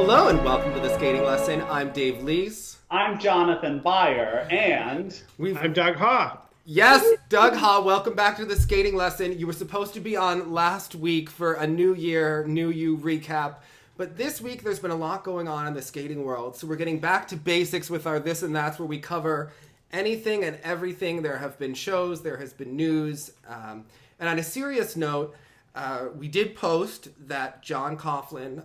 Hello and welcome to the skating lesson. I'm Dave Leese. I'm Jonathan Byer, and I'm Doug Haw. Yes, Doug Haw, welcome back to the skating lesson. You were supposed to be on last week for a New Year, New You recap, but this week there's been a lot going on in the skating world, so we're getting back to basics with our This and That's, where we cover anything and everything. There have been shows, there has been news, and on a serious note, we did post that John Coughlin,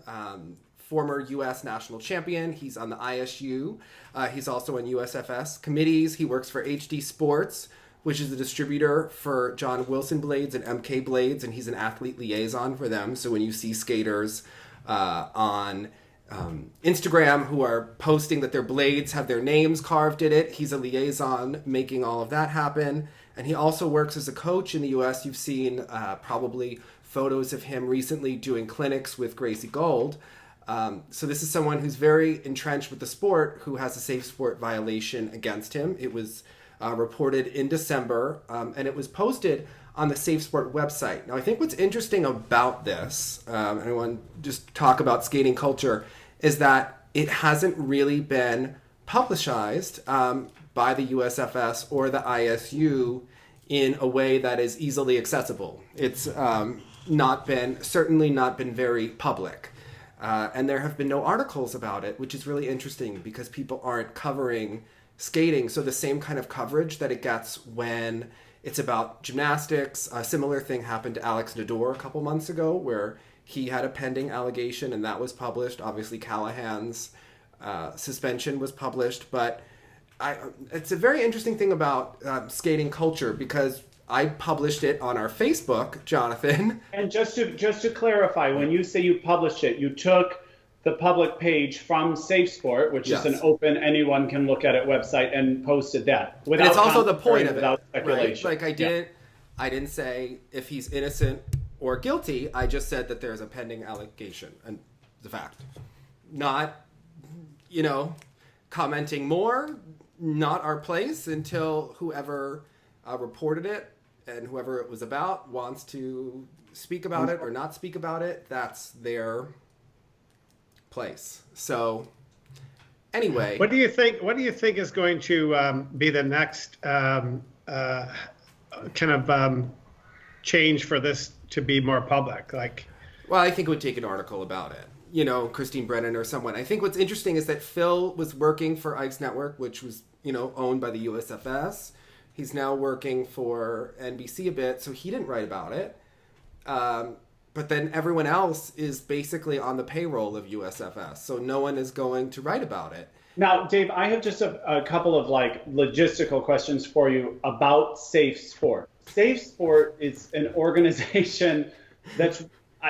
former U.S. national champion, he's on the ISU, he's also on USFS committees, he works for HD Sports, which is a distributor for John Wilson blades and MK blades, and he's an athlete liaison for them. So when you see skaters on Instagram who are posting that their blades have their names carved in it, he's a liaison making all of that happen. And he also works as a coach in the U.S. You've seen probably photos of him recently doing clinics with Gracie Gold. So this is someone who's very entrenched with the sport, who has a SafeSport violation against him. It was reported in December, and it was posted on the SafeSport website. Now, I think what's interesting about this, and I want to just talk about skating culture, is that it hasn't really been publicized by the USFS or the ISU in a way that is easily accessible. It's certainly not been very public. And there have been no articles about it, which is really interesting because people aren't covering skating. So the same kind of coverage that it gets when it's about gymnastics. A similar thing happened to Alex Nador a couple months ago, where he had a pending allegation and that was published. Obviously Callahan's suspension was published, but it's a very interesting thing about skating culture because I published it on our Facebook, Jonathan. And just to clarify, when you say you published it, you took the public page from SafeSport, which is an open, anyone can look at it website, and posted that. And it's also the point of it, speculation. right? Like I didn't say if he's innocent or guilty. I just said that there's a pending allegation, and the fact. Not, commenting more. Not our place until whoever reported it and whoever it was about wants to speak about it or not speak about it. That's their place. So anyway, what do you think is going to be the next change for this to be more public? Well, I think it would take an article about it. Christine Brennan or someone. I think what's interesting is that Phil was working for Ice Network, which was, owned by the USFS. He's now working for NBC a bit, so he didn't write about it. But then everyone else is basically on the payroll of USFS, so no one is going to write about it. Now, Dave, I have just a couple of logistical questions for you about SafeSport. SafeSport is an organization that's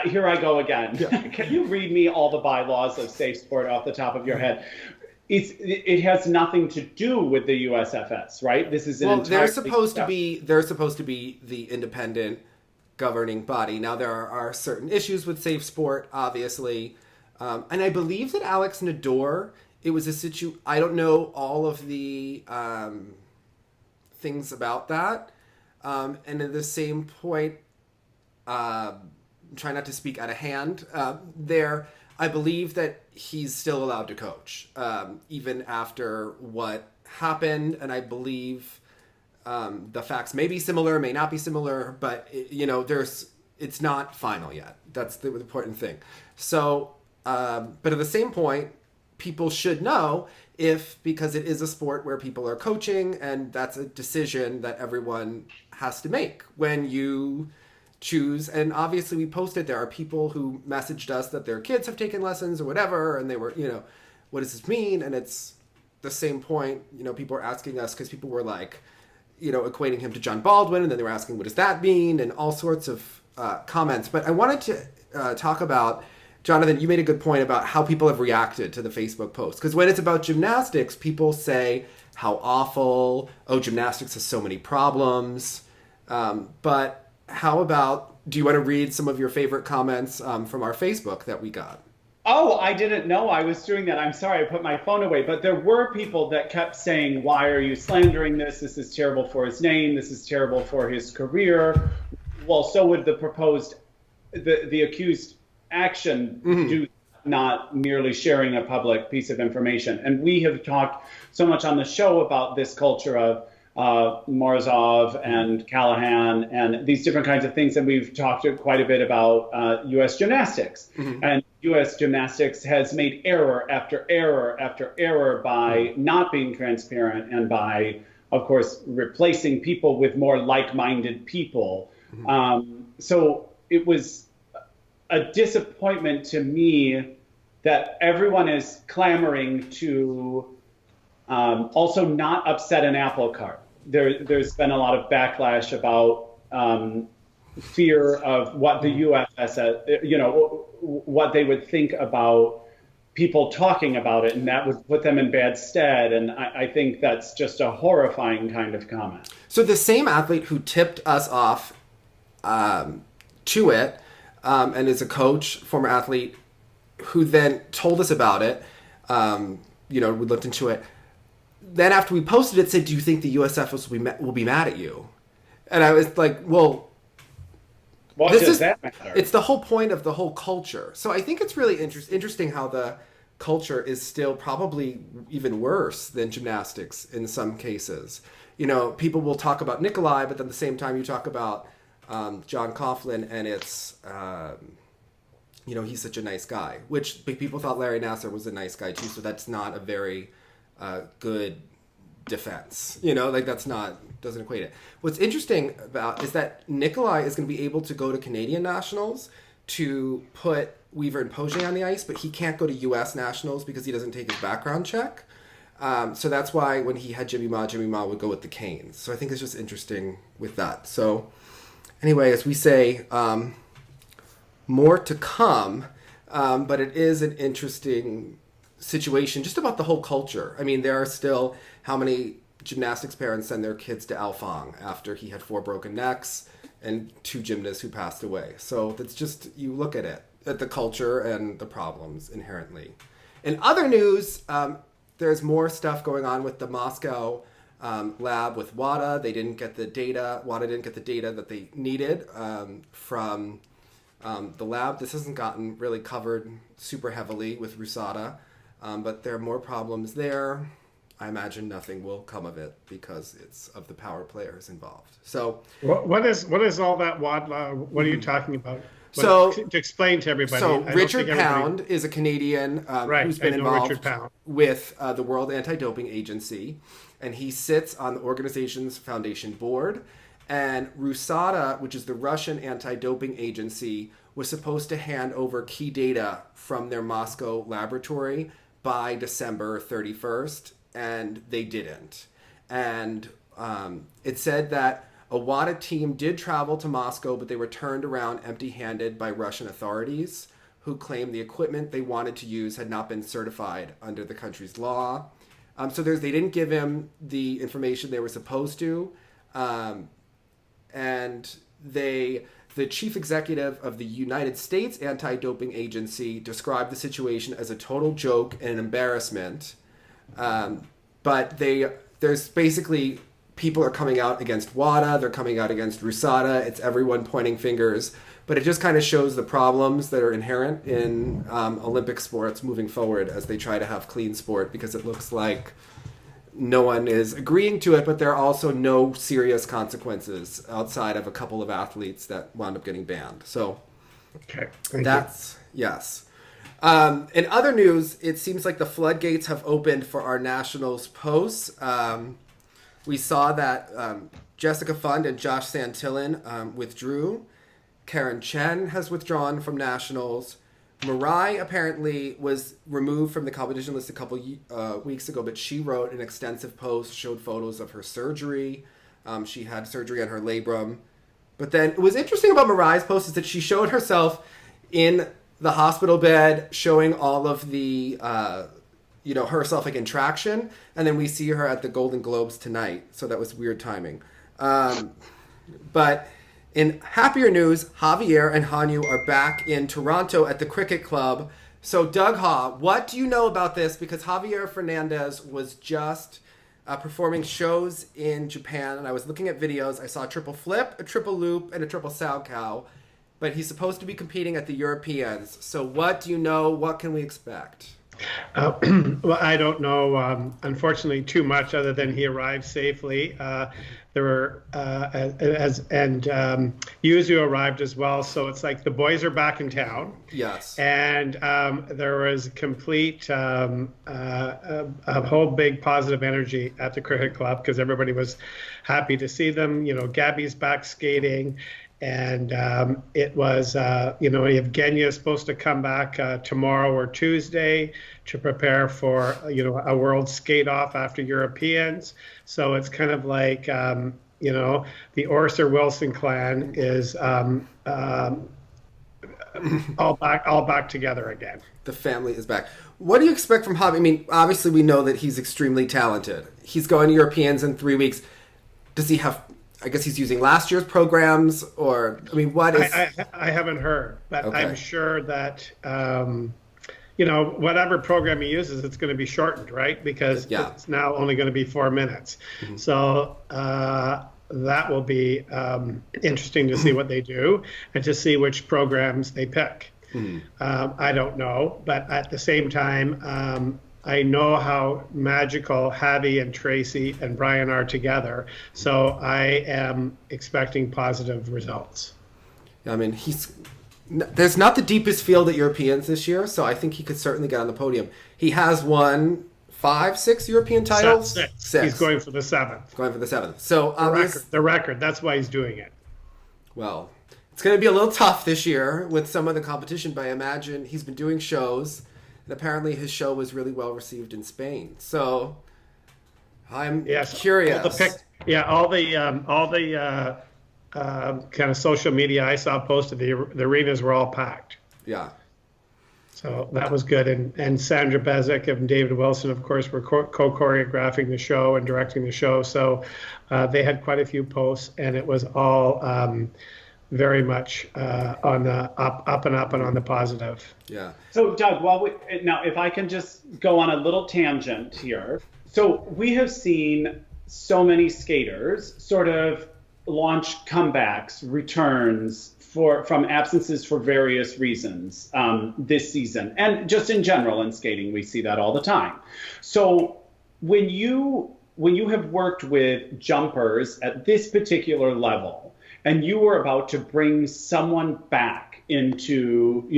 here I go again. Yeah. Can you read me all the bylaws of SafeSport off the top of your head? It has nothing to do with the USFS, right? This is they're supposed to be the independent governing body. Now there are certain issues with SafeSport, obviously, and I believe that Alex Nador. It was a I don't know all of the things about that, and at the same point, try not to speak out of hand. I believe that he's still allowed to coach, even after what happened. And I believe the facts may be similar, may not be similar, but it's not final yet. That's the important thing. So, but at the same point, people should know because it is a sport where people are coaching, and that's a decision that everyone has to make when you choose. And obviously we posted, there are people who messaged us that their kids have taken lessons or whatever, and they were, what does this mean? And it's the same point, people are asking us because people were equating him to John Baldwin, and then they were asking, what does that mean? And all sorts of comments. But I wanted to talk about, Jonathan, you made a good point about how people have reacted to the Facebook post. Because when it's about gymnastics, people say how awful, gymnastics has so many problems. But how about, do you want to read some of your favorite comments from our Facebook that we got? Oh, I didn't know I was doing that. I'm sorry, I put my phone away. But there were people that kept saying, why are you slandering this? This is terrible for his name. This is terrible for his career. Well, so would the accused action do. not merely sharing a public piece of information. And we have talked so much on the show about this culture of Morozov and Callahan and these different kinds of things. And we've talked quite a bit about U.S. gymnastics. And U.S. gymnastics has made error after error after error by not being transparent and by, of course, replacing people with more like-minded people. So it was a disappointment to me that everyone is clamoring to also not upset an apple cart. There's been a lot of backlash about fear of what the UFS, what they would think about people talking about it, and that would put them in bad stead. And I think that's just a horrifying kind of comment. So the same athlete who tipped us off to it, and is a coach, former athlete, who then told us about it, we looked into it. Then after we posted it, said, "Do you think the USF will be mad at you?" And I was like, "Well, what does that matter?" It's the whole point of the whole culture. So I think it's really interesting how the culture is still probably even worse than gymnastics in some cases. People will talk about Nikolai, but then at the same time you talk about John Coughlin, and it's he's such a nice guy. Which people thought Larry Nassar was a nice guy too. So that's not a very good defense, doesn't equate it. What's interesting about is that Nikolai is going to be able to go to Canadian nationals to put Weaver and Poge on the ice, but he can't go to U.S. nationals because he doesn't take his background check. So that's why when he had Jimmy Ma would go with the Canes. So I think it's just interesting with that. So anyway, as we say, more to come, but it is an interesting situation just about the whole culture. I mean, there are still how many gymnastics parents send their kids to Alfong after he had 4 broken necks and 2 gymnasts who passed away. So that's just, you look at it, at the culture and the problems inherently. In other news, there's more stuff going on with the Moscow lab with WADA. They didn't get the data. WADA didn't get the data that they needed from the lab. This hasn't gotten really covered super heavily with RUSADA. But there are more problems there. I imagine nothing will come of it because it's of the power players involved. So, what is all that WADA? What are you talking about? To explain to everybody. So Richard Pound is a Canadian who's been involved with the World Anti-Doping Agency, and he sits on the organization's foundation board. And RUSADA, which is the Russian anti-doping agency, was supposed to hand over key data from their Moscow laboratory by December 31st, and they didn't. And it said that a WADA team did travel to Moscow, but they were turned around empty-handed by Russian authorities, who claimed the equipment they wanted to use had not been certified under the country's law. So they didn't give him the information they were supposed to. And the chief executive of the United States Anti-Doping Agency described the situation as a total joke and an embarrassment. But there's basically, people are coming out against WADA, they're coming out against RUSADA, it's everyone pointing fingers. But it just kind of shows the problems that are inherent in Olympic sports moving forward as they try to have clean sport, because it looks like no one is agreeing to it, but there are also no serious consequences outside of a couple of athletes that wound up getting banned. So okay, yes. In other news, it seems like the floodgates have opened for our nationals posts. We saw that Jessica Fund and Josh Santillan withdrew. Karen Chen has withdrawn from nationals. Mirai apparently was removed from the competition list a couple weeks ago, but she wrote an extensive post, showed photos of her surgery. She had surgery on her labrum. But then it was interesting about Mirai's post is that she showed herself in the hospital bed, showing all of the, herself like in traction. And then we see her at the Golden Globes tonight. So that was weird timing. But in happier news, Javier and Hanyu are back in Toronto at the cricket club. So Doug Haw, what do you know about this? Because Javier Fernandez was just performing shows in Japan, and I was looking at videos. I saw a triple flip, a triple loop, and a triple sow cow. but he's supposed to be competing at the Europeans. So what do you know? What can we expect? Well, I don't know, unfortunately, too much other than he arrived safely. There were, Yuzuru arrived as well. So it's like the boys are back in town. Yes. And there was complete, a whole big positive energy at the cricket club because everybody was happy to see them. You know, Gabby's back skating. And it was, Evgenia is supposed to come back tomorrow or Tuesday to prepare for, a world skate off after Europeans. So it's kind of like, the Orser-Wilson clan is all back together again. The family is back. What do you expect from Javi? I mean, obviously we know that he's extremely talented. He's going to Europeans in 3 weeks. Does he have... I guess he's using last year's programs, or I mean, what is? I haven't heard, but okay. I'm sure that whatever program he uses, it's going to be shortened, right? Because it's now only going to be 4 minutes. Mm-hmm. So that will be interesting to see what they do and to see which programs they pick. Mm-hmm. I don't know, but at the same time. I know how magical Javi and Tracy and Brian are together, so I am expecting positive results. I mean, there's not the deepest field at Europeans this year, so I think he could certainly get on the podium. He has won 5, 6 European titles? Six. He's going for the 7th. Going for the 7th. So the record. That's why he's doing it. Well, it's going to be a little tough this year with some of the competition, but I imagine he's been doing shows. And apparently his show was really well received in Spain. So I'm curious. All the kind of social media I saw posted, the arenas were all packed. Yeah. So that was good. And Sandra Bezic and David Wilson, of course, were co-choreographing the show and directing the show. So they had quite a few posts, and it was all very much on the up and on the positive. Yeah. So Doug, now if I can just go on a little tangent here. So we have seen so many skaters sort of launch comebacks, returns from absences for various reasons this season, and just in general in skating, we see that all the time. So when you have worked with jumpers at this particular level, and you were about to bring someone back into,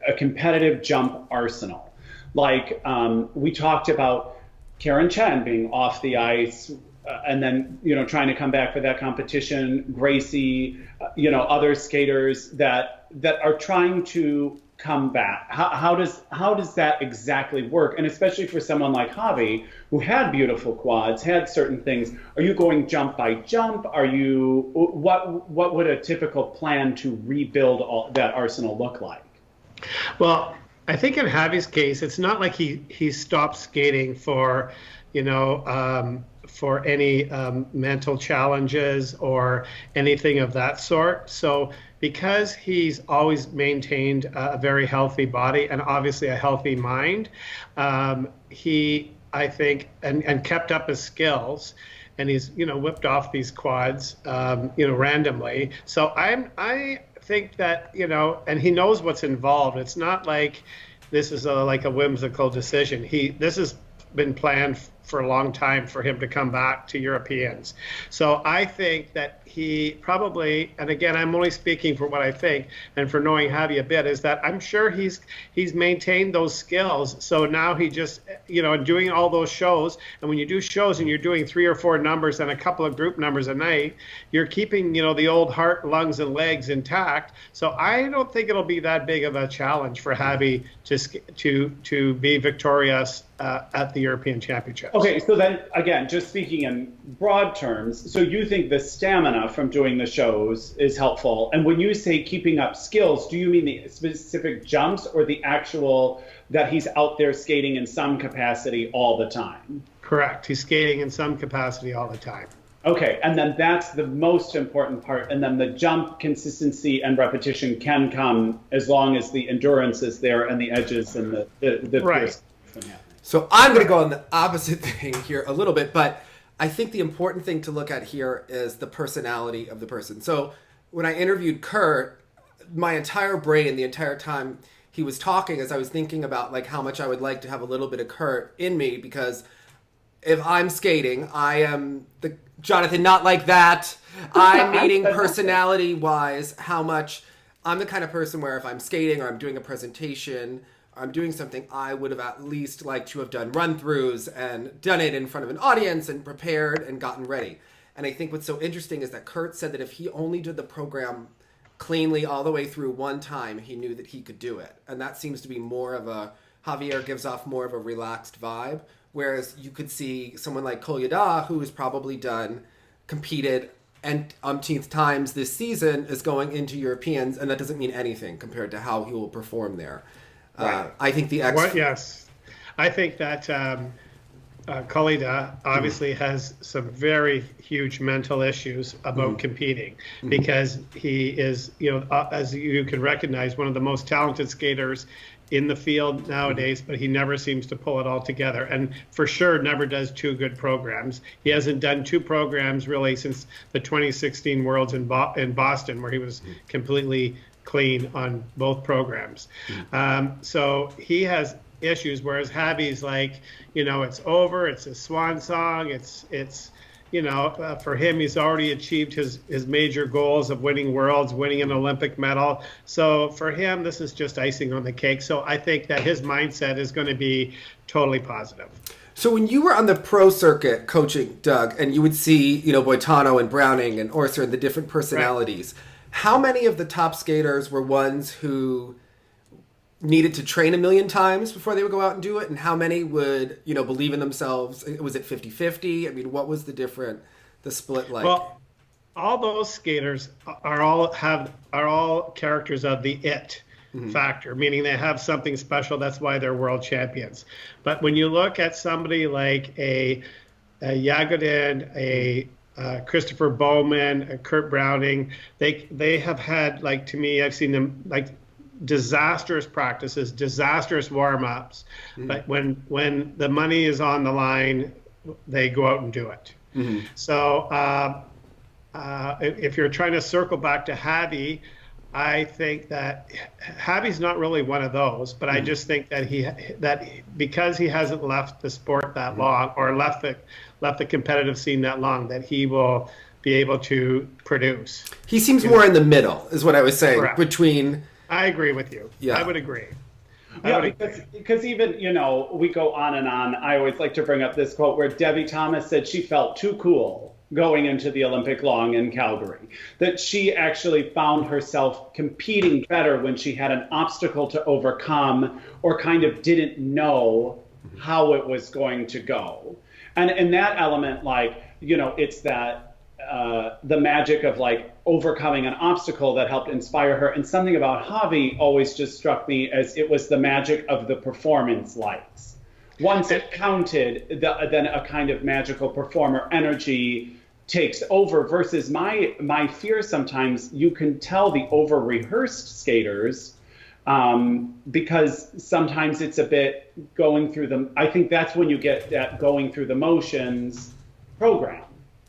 a competitive jump arsenal. Like we talked about Karen Chen being off the ice and then, trying to come back for that competition, Gracie, other skaters that are trying to come back. How does that exactly work? And especially for someone like Javi, who had beautiful quads, had certain things. Are you going jump by jump? What would a typical plan to rebuild all that arsenal look like? Well, I think in Javi's case, it's not like he stopped skating for, for any mental challenges or anything of that sort. So because he's always maintained a very healthy body and obviously a healthy mind, he, I think, and kept up his skills, and he's, whipped off these quads, randomly. So I think that, and he knows what's involved. It's not like this is like a whimsical decision. This has been planned for a long time for him to come back to Europeans. So I think that he probably, and again, I'm only speaking for what I think, and for knowing Javi a bit, is that I'm sure he's maintained those skills. So now he just, doing all those shows, and when you do shows and you're doing 3 or 4 numbers and a couple of group numbers a night, you're keeping, the old heart, lungs, and legs intact. So I don't think it'll be that big of a challenge for Javi to be victorious at the European Championships. Okay, so then again, just speaking in broad terms, so you think the stamina from doing the shows is helpful, and when you say keeping up skills, do you mean the specific jumps or the actual that he's out there skating in some capacity all the time? Correct. He's skating in some capacity all the time. Okay, and then that's the most important part, and then the jump consistency and repetition can come as long as the endurance is there and the edges and the right. So I'm going to go on the opposite thing here a little bit, but I think the important thing to look at here is the personality of the person. So when I interviewed Kurt, my entire brain, the entire time he was talking, as I was thinking about like how much I would like to have a little bit of Kurt in me, because if I'm skating, I am the Jonathan, not like that. I'm meaning personality-wise, how much I'm the kind of person where if I'm skating or I'm doing a presentation or I'm doing something, I would have at least liked to have done run-throughs and done it in front of an audience and prepared and gotten ready. And I think what's so interesting is that Kurt said that if he only did the program cleanly all the way through one time, he knew that he could do it. And that seems to be more of a, Javier gives off more of a relaxed vibe, whereas you could see someone like Kolyada, who has probably competed and umpteenth times this season, is going into Europeans, and that doesn't mean anything compared to how he will perform there. Right. I think the yes, I think that Kolyada obviously has some very huge mental issues about competing, because he is, as you can recognize, one of the most talented skaters in the field nowadays, but he never seems to pull it all together, and for sure never does two good programs. He hasn't done two programs really since the 2016 Worlds in Boston, where he was completely clean on both programs. So he has issues, whereas Javi's like, it's over, it's a swan song, it's for him, he's already achieved his major goals of winning Worlds, winning an Olympic medal. So for him, this is just icing on the cake. So I think that his mindset is going to be totally positive. So when you were on the pro circuit coaching, Doug, and you would see, Boitano and Browning and Orser and the different personalities, right, how many of the top skaters were ones who needed to train a million times before they would go out and do it, and how many would believe in themselves? Was it 50-50? I mean, what was the split like? Well, all those skaters are all characters of the it factor, meaning they have something special. That's why they're world champions. But when you look at somebody like a Yagodin, a Christopher Bowman, a Kurt Browning, they have had, like, to me, I've seen them like disastrous practices, disastrous warm-ups, but when the money is on the line, they go out and do it. So if you're trying to circle back to Javi, I think that Javi's not really one of those, but I just think that because he hasn't left the sport that long, or left the competitive scene that long, that he will be able to produce. He seems more in the middle, is what I was saying. Correct. Between. I agree with you. Yeah. I would agree. Because even, we go on and on. I always like to bring up this quote where Debbie Thomas said she felt too cool going into the Olympic long in Calgary, that she actually found herself competing better when she had an obstacle to overcome or kind of didn't know how it was going to go. And that element, like, it's that the magic of like overcoming an obstacle that helped inspire her. And something about Javi always just struck me as it was the magic of the performance lights. Once it counted, then a kind of magical performer energy takes over, versus my fear sometimes, you can tell the over-rehearsed skaters, because sometimes it's a bit going through them. I think that's when you get that going through the motions program,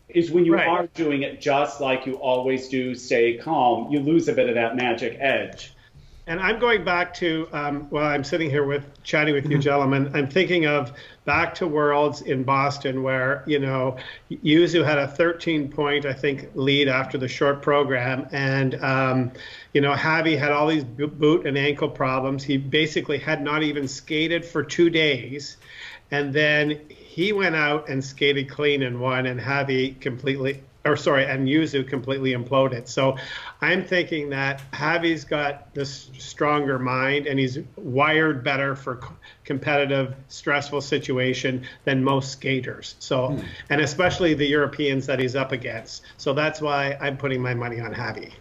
is when you are doing it just like you always do, stay calm, you lose a bit of that magic edge. And I'm going back to, while I'm sitting here chatting with you gentlemen, I'm thinking of back to Worlds in Boston, where, Yuzu had a 13-point, I think, lead after the short program. And, Javi had all these boot and ankle problems. He basically had not even skated for 2 days. And then he went out and skated clean and won, and Yuzu completely imploded. So I'm thinking that Javi's got this stronger mind, and he's wired better for competitive, stressful situation than most skaters. So, and especially the Europeans that he's up against. So that's why I'm putting my money on Javi.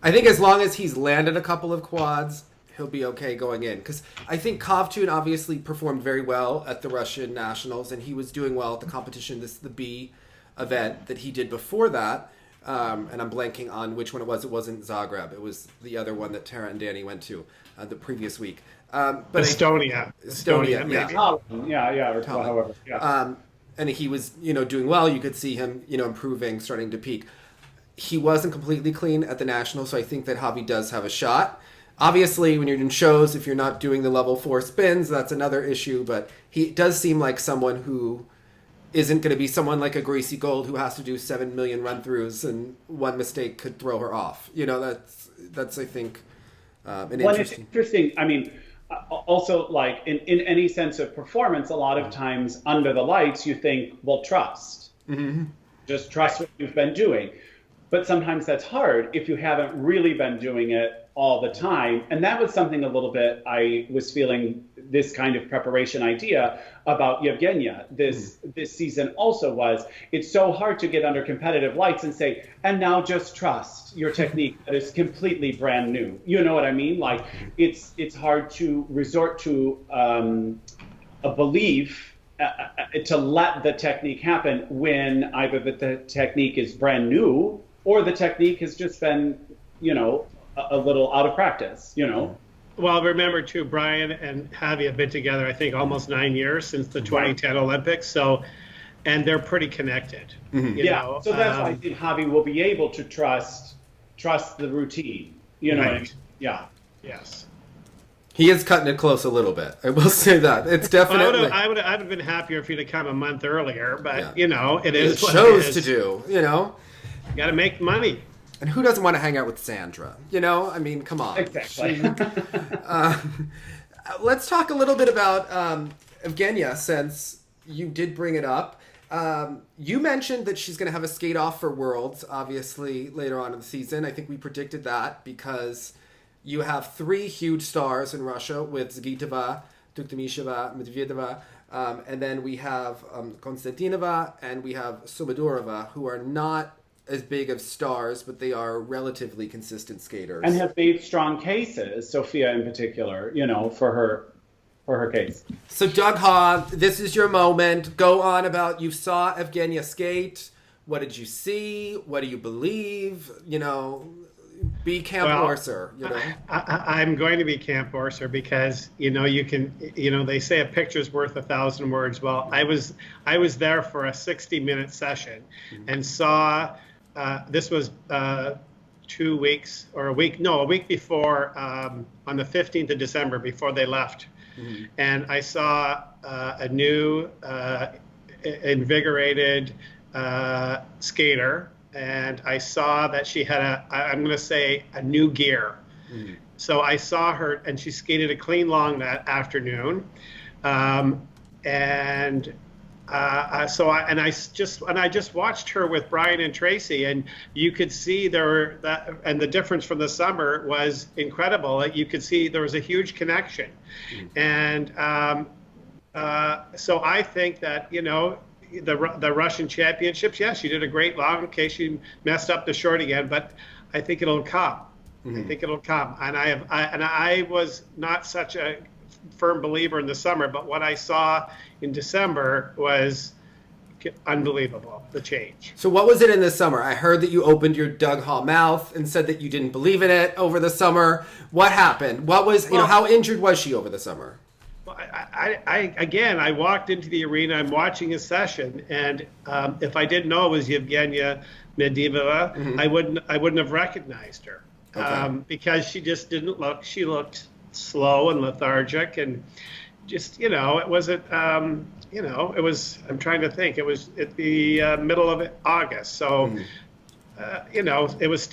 I think as long as he's landed a couple of quads, he'll be okay going in. Because I think Kovtun obviously performed very well at the Russian Nationals, and he was doing well at the competition, the B event that he did before that. And I'm blanking on which one it was. It wasn't Zagreb. It was the other one that Tara and Danny went to the previous week. But Estonia, maybe. However. And he was, doing well. You could see him, improving, starting to peak. he wasn't completely clean at the national, so I think that Javi does have a shot. Obviously, when you're in shows, if you're not doing the level 4 spins, that's another issue, but he does seem like someone who isn't going to be someone like a Gracie Gold who has to do 7 million run-throughs and one mistake could throw her off. You know, that's I think, an interesting... It's interesting. I mean, also, like, in any sense of performance, a lot of times under the lights, you think, well, trust. Mm-hmm. Just trust what you've been doing. But sometimes that's hard if you haven't really been doing it all the time. And that was something a little bit I was feeling this kind of preparation idea about Yevgenia this season also was. It's so hard to get under competitive lights and say, and now just trust your technique that is completely brand new. You know what I mean? Like, it's hard to resort to a belief to let the technique happen when either the technique is brand new or the technique has just been, you know, a little out of practice, you know. Well, remember too, Brian and Javi have been together, I think, almost 9 years since the 2010 Olympics. So, and they're pretty connected. Mm-hmm. You know? So that's why I think Javi will be able to trust the routine. You know what I mean? Yeah. Yes. He is cutting it close a little bit. I will say that. It's definitely... I would have been happier if he'd have come a month earlier, but, yeah. You know, it is what shows it is. to do, you know? You got to make money. And who doesn't want to hang out with Sandra? You know? I mean, come on. Exactly. Let's talk a little bit about Evgenia, since you did bring it up. You mentioned that she's going to have a skate off for Worlds, obviously, later on in the season. I think we predicted that because you have 3 huge stars in Russia with Zagitova, Tuktamisheva, Medvedeva, and then we have Konstantinova and we have Somadurova, who are not as big of stars, but they are relatively consistent skaters. And have made strong cases, Sofia in particular, you know, for her case. So Doug Haw, this is your moment. Go on about, you saw Evgenia skate. What did you see? What do you believe? You know, be Camp Orser, you know. I'm going to be Camp Orser because, you know, they say a picture's worth 1,000 words. Well, I was there for a 60-minute session and saw, this was 2 weeks or a week before, on the 15th of December, before they left. Mm-hmm. And I saw a new, invigorated skater. And I saw that she had I'm going to say, a new gear. Mm-hmm. So I saw her, and she skated a clean long that afternoon. I just watched her with Brian and Tracy, and you could see and the difference from the summer was incredible. You could see there was a huge connection. Mm-hmm. And so I think that, you know, the Russian championships, yes, she did a great long. Okay, she messed up the short again, but I think it'll come. Mm-hmm. I think it'll come. And I was not such a firm believer in the summer, but what I saw in December was unbelievable, the change. So what was it in the summer? I heard that you opened your Doug Haw mouth and said that you didn't believe in it over the summer. What happened? What was, you know, how injured was she over the summer? Well, I walked into the arena, I'm watching a session, and if I didn't know it was Yevgenia Medvedeva, mm-hmm. I wouldn't have recognized her. Okay. Because she just didn't look, she looked slow and lethargic, and just, you know, it wasn't, you know, it was, I'm trying to think, it was at the middle of August, so, mm-hmm. You know,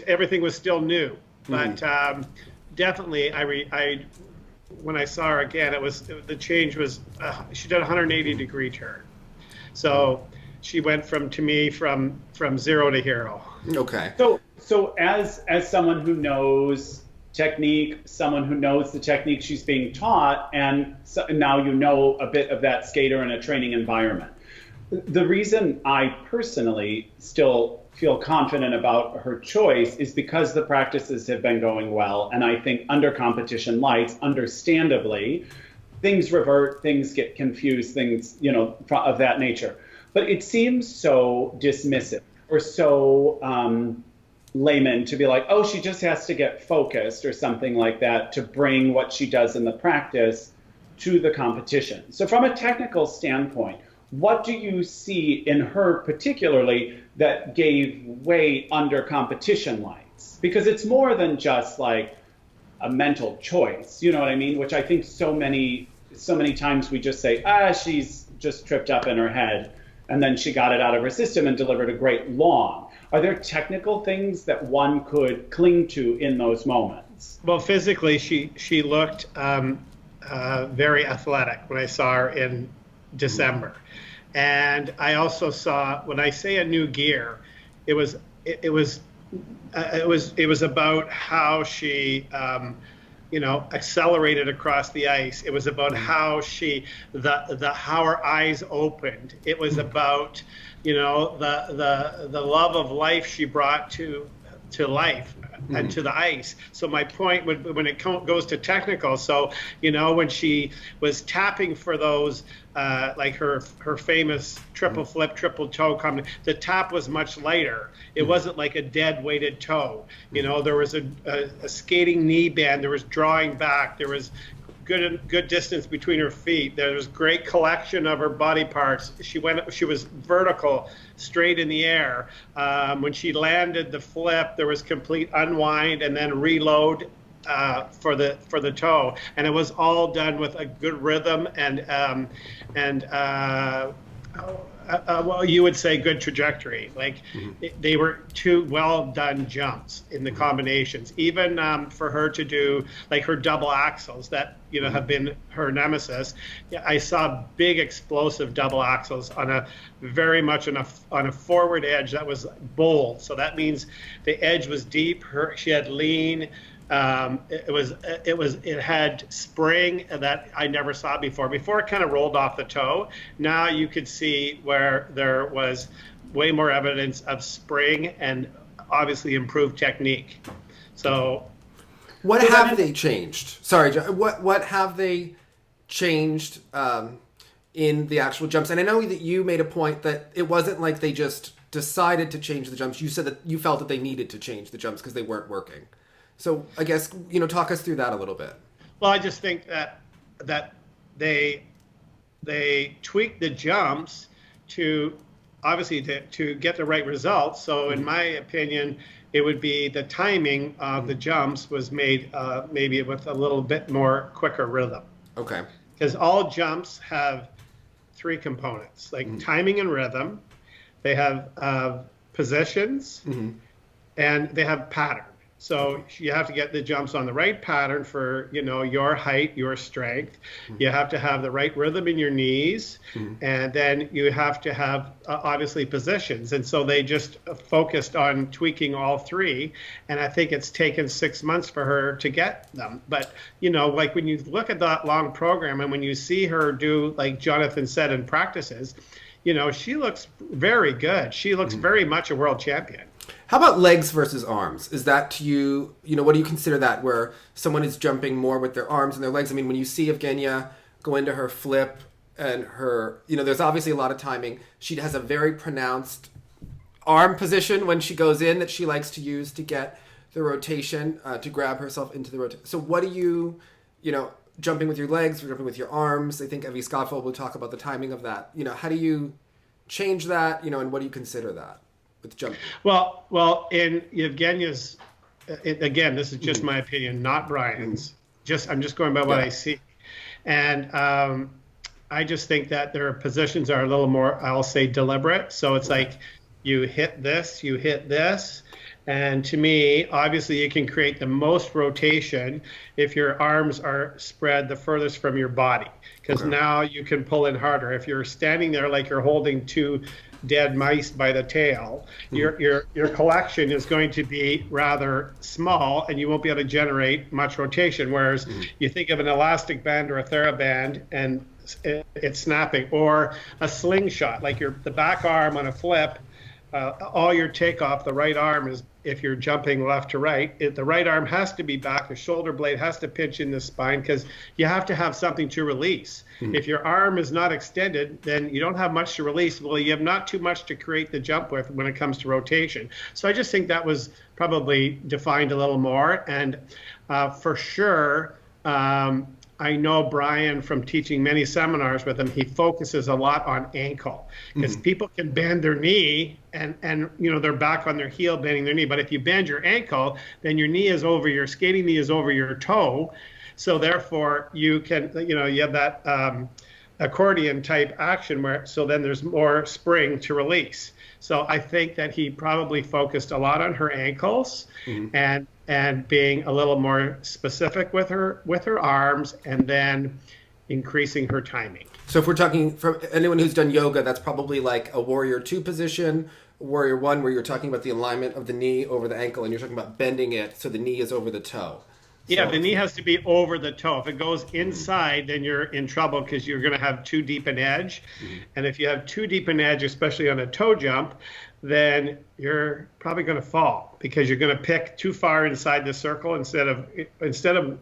everything was still new, but mm-hmm. Definitely, when I saw her again, the change was, she did a 180-degree turn. So she went from zero to hero. Okay. So as someone who knows technique, someone who knows the technique she's being taught, and so now you know a bit of that skater in a training environment. The reason I personally still feel confident about her choice is because the practices have been going well, and I think under competition lights, understandably, things revert, things get confused, things, you know, of that nature. But it seems so dismissive or so layman to be like, oh, she just has to get focused or something like that to bring what she does in the practice to the competition. So from a technical standpoint, what do you see in her particularly that gave way under competition lights? Because it's more than just like a mental choice, you know what I mean? Which I think so many times we just say, she's just tripped up in her head, and then she got it out of her system and delivered a great long. Are there technical things that one could cling to in those moments? Well, physically, she looked very athletic when I saw her in December. And I also saw, when I say a new gear, it was about how she, accelerated across the ice. It was about how how her eyes opened. It was about, the love of life she brought to life and to the ice. So my point when it goes to technical, so when she was tapping for those like her famous triple flip, triple toe combination, the tap was much lighter. It wasn't like a dead weighted toe. There was a skating knee bend. There was drawing back. There was good distance between her feet. There was great collection of her body parts. She was vertical, straight in the air. When she landed the flip, there was complete unwind and then reload for the toe, and it was all done with a good rhythm and well, you would say good trajectory. Like they were two well done jumps in the combinations. Even for her to do like her double axels that have been her nemesis. I saw big explosive double axels on a very much on a forward edge that was bold. So that means the edge was deep. She had lean. It had spring that I never saw before. Before it kind of rolled off the toe. Now you could see where there was way more evidence of spring and obviously improved technique. So what have they changed? Sorry, John. What have they changed in the actual jumps? And I know that you made a point that it wasn't like they just decided to change the jumps. You said that you felt that they needed to change the jumps because they weren't working. So I guess, talk us through that a little bit. Well, I just think that they tweaked the jumps to obviously to get the right results. So in my opinion, it would be the timing of the jumps was made maybe with a little bit more quicker rhythm. Okay. Because all jumps have three components, like timing and rhythm. They have positions and they have pattern. So you have to get the jumps on the right pattern for, your height, your strength. You have to have the right rhythm in your knees. And then you have to have, obviously, positions. And so they just focused on tweaking all three. And I think it's taken 6 months for her to get them. But, like when you look at that long program and when you see her do, like Jonathan said, in practices, she looks very good. She looks very much a world champion. How about legs versus arms? Is that to you, what do you consider that, where someone is jumping more with their arms and their legs? I mean, when you see Evgenia go into her flip and her, there's obviously a lot of timing. She has a very pronounced arm position when she goes in that she likes to use to get the rotation, to grab herself into the rotation. So what do you, jumping with your legs or jumping with your arms? I think Evie Scottfield will talk about the timing of that. How do you change that, and what do you consider that? With jumping. Well, in Evgenia's, again, this is just my opinion, not Brian's. I'm just going by what I see, and I just think that their positions are a little more, I'll say, deliberate. So it's like you hit this, and to me, obviously, you can create the most rotation if your arms are spread the furthest from your body, because now you can pull in harder. If you're standing there like you're holding two dead mice by the tail, your collection is going to be rather small and you won't be able to generate much rotation. Whereas you think of an elastic band or a TheraBand and it's snapping, or a slingshot, like the back arm on a flip, all your takeoff, the right arm is, if you're jumping left to right, the right arm has to be back, the shoulder blade has to pinch in the spine because you have to have something to release. If your arm is not extended, then you don't have much to release. Well, you have not too much to create the jump with when it comes to rotation. So I just think that was probably defined a little more. And for sure, I know Brian from teaching many seminars with him, he focuses a lot on ankle because people can bend their knee and they're back on their heel bending their knee. But if you bend your ankle, then your knee is over your skating knee is over your toe. So therefore you can, you have that accordion type action so then there's more spring to release. So I think that he probably focused a lot on her ankles and being a little more specific with her arms, and then increasing her timing. So if we're talking, from anyone who's done yoga, that's probably like a warrior 2 position, warrior 1, where you're talking about the alignment of the knee over the ankle, and you're talking about bending it so the knee is over the toe. Yeah, the knee has to be over the toe. If it goes inside, then you're in trouble because you're going to have too deep an edge. And if you have too deep an edge, especially on a toe jump, then you're probably going to fall because you're going to pick too far inside the circle instead of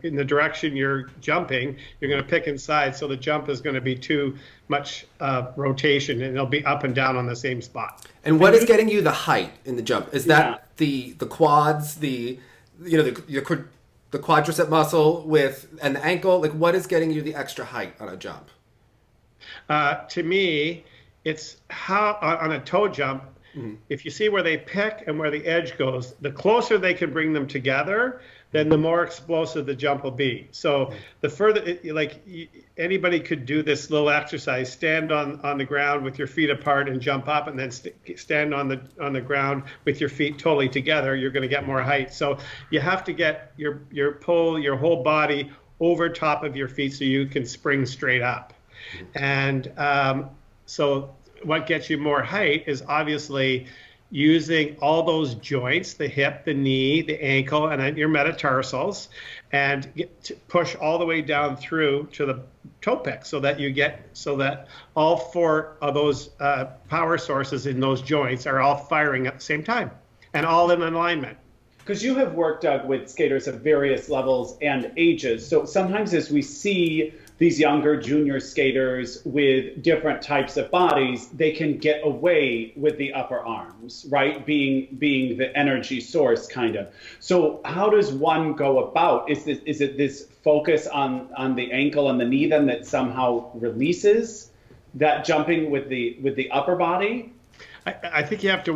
in the direction you're jumping. You're going to pick inside, so the jump is going to be too much rotation, and it'll be up and down on the same spot. And what is getting you the height in the jump? Is that the quads, the quadricep muscle and the ankle? Like, what is getting you the extra height on a jump? To me, it's how on a toe jump. If you see where they pick and where the edge goes, the closer they can bring them together, then the more explosive the jump will be. So the further, anybody could do this little exercise: stand on the ground with your feet apart and jump up, and then stand on the ground with your feet totally together. You're going to get more height. So you have to get your whole body over top of your feet so you can spring straight up. And so what gets you more height is obviously using all those joints, the hip, the knee, the ankle, and then your metatarsals, and push all the way down through to the toe pick so that all 4 of those power sources in those joints are all firing at the same time and all in alignment. Because you have worked, Doug, with skaters of various levels and ages. So sometimes as we see these younger junior skaters with different types of bodies, they can get away with the upper arms, right? Being the energy source, kind of. So how does one go about? Is it this focus on the ankle and the knee then that somehow releases that jumping with the upper body? I think they have to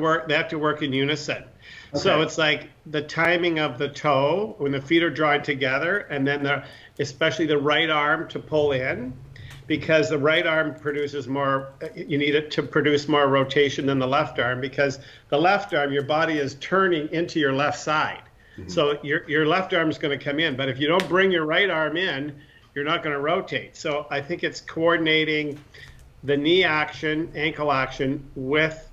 work in unison. Okay. So it's like the timing of the toe when the feet are drawn together, and then especially the right arm to pull in, because the right arm produces more. You need it to produce more rotation than the left arm, because the left arm, your body is turning into your left side. So your left arm is going to come in, but if you don't bring your right arm in, you're not going to rotate. So I think it's coordinating the knee action, ankle action with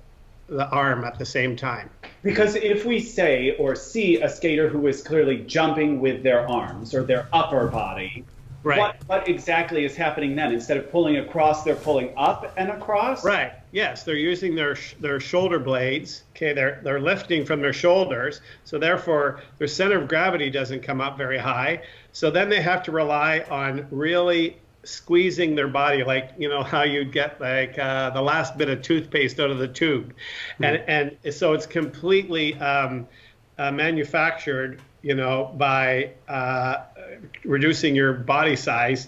the arm at the same time. Because if we say or see a skater who is clearly jumping with their arms or their upper body, right, what exactly is happening then? Instead of pulling across, they're pulling up and across? Right. Yes, they're using their shoulder blades. Okay, they're lifting from their shoulders, so therefore their center of gravity doesn't come up very high. So then they have to rely on really squeezing their body, like how you'd get like the last bit of toothpaste out of the tube, and so it's completely manufactured, by reducing your body size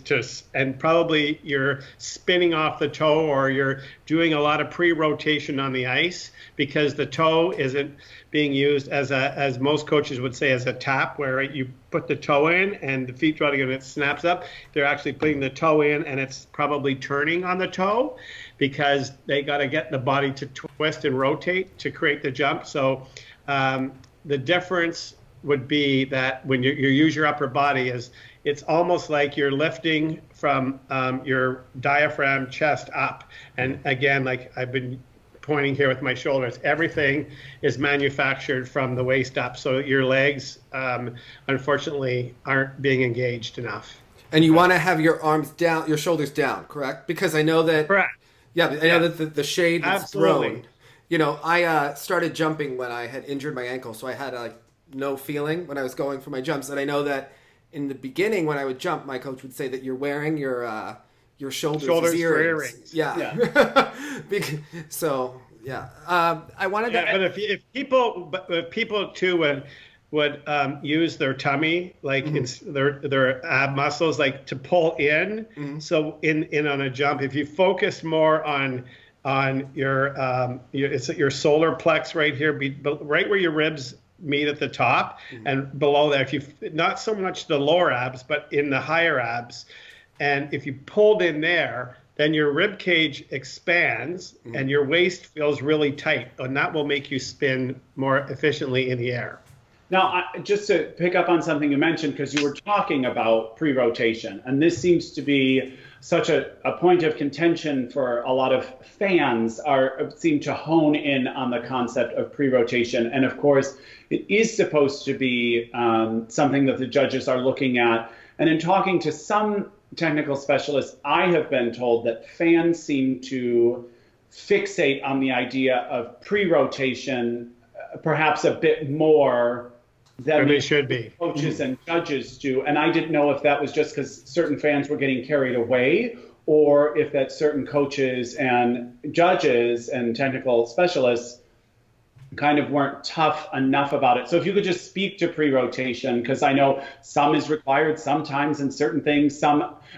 and probably you're spinning off the toe, or you're doing a lot of pre-rotation on the ice, because the toe isn't being used as most coaches would say, as a tap, where you put the toe in and the feet draw together and it snaps up. They're actually putting the toe in, and it's probably turning on the toe because they got to get the body to twist and rotate to create the jump. So the difference would be that when you use your upper body, it's almost like you're lifting from your diaphragm chest up. And again, like I've been pointing here with my shoulders, everything is manufactured from the waist up. So your legs, unfortunately, aren't being engaged enough. And you want to have your arms down, your shoulders down, correct? Because I know that. Correct. Yeah, I know that the shade is Absolutely. thrown. I started jumping when I had injured my ankle, so I had no feeling when I was going for my jumps. And I know that in the beginning when I would jump, my coach would say that you're wearing your shoulders for earrings. Yeah. So yeah, I wanted to. But if people too, would use their tummy, like their ab muscles, like to pull in. So in on a jump, if you focus more on your solar plex right here, right where your ribs meet at the top and below there, if you not so much the lower abs, but in the higher abs, and if you pulled in there, then your rib cage expands and your waist feels really tight, and that will make you spin more efficiently in the air. Now, just to pick up on something you mentioned, because you were talking about pre-rotation, and this seems to be such a point of contention for a lot of fans seem to hone in on the concept of pre-rotation. And of course, it is supposed to be something that the judges are looking at. And in talking to some technical specialists, I have been told that fans seem to fixate on the idea of pre-rotation perhaps a bit more than they should be. Coaches and judges do. And I didn't know if that was just because certain fans were getting carried away, or if that certain coaches and judges and technical specialists kind of weren't tough enough about it. So if you could just speak to pre-rotation, because I know some is required sometimes in certain things.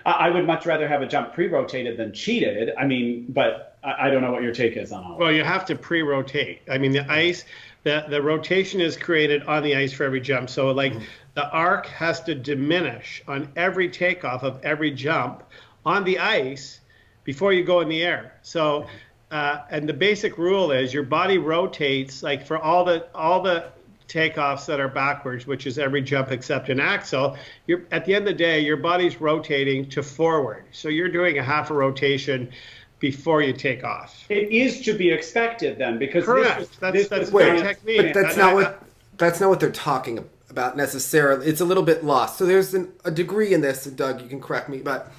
I would much rather have a jump pre-rotated than cheated. I mean, but I don't know what your take is on all of it. Well, you have to pre-rotate. I mean, the ice, the rotation is created on the ice for every jump. So like the arc has to diminish on every takeoff of every jump on the ice before you go in the air. So, and the basic rule is your body rotates, like for all the takeoffs that are backwards, which is every jump except an axle, at the end of the day, your body's rotating to forward. So you're doing a half a rotation before you take off. It is to be expected then, because correct. That's wait, technique. But that's not what they're talking about necessarily. It's a little bit lost. So there's a degree in this, and Doug, you can correct me, but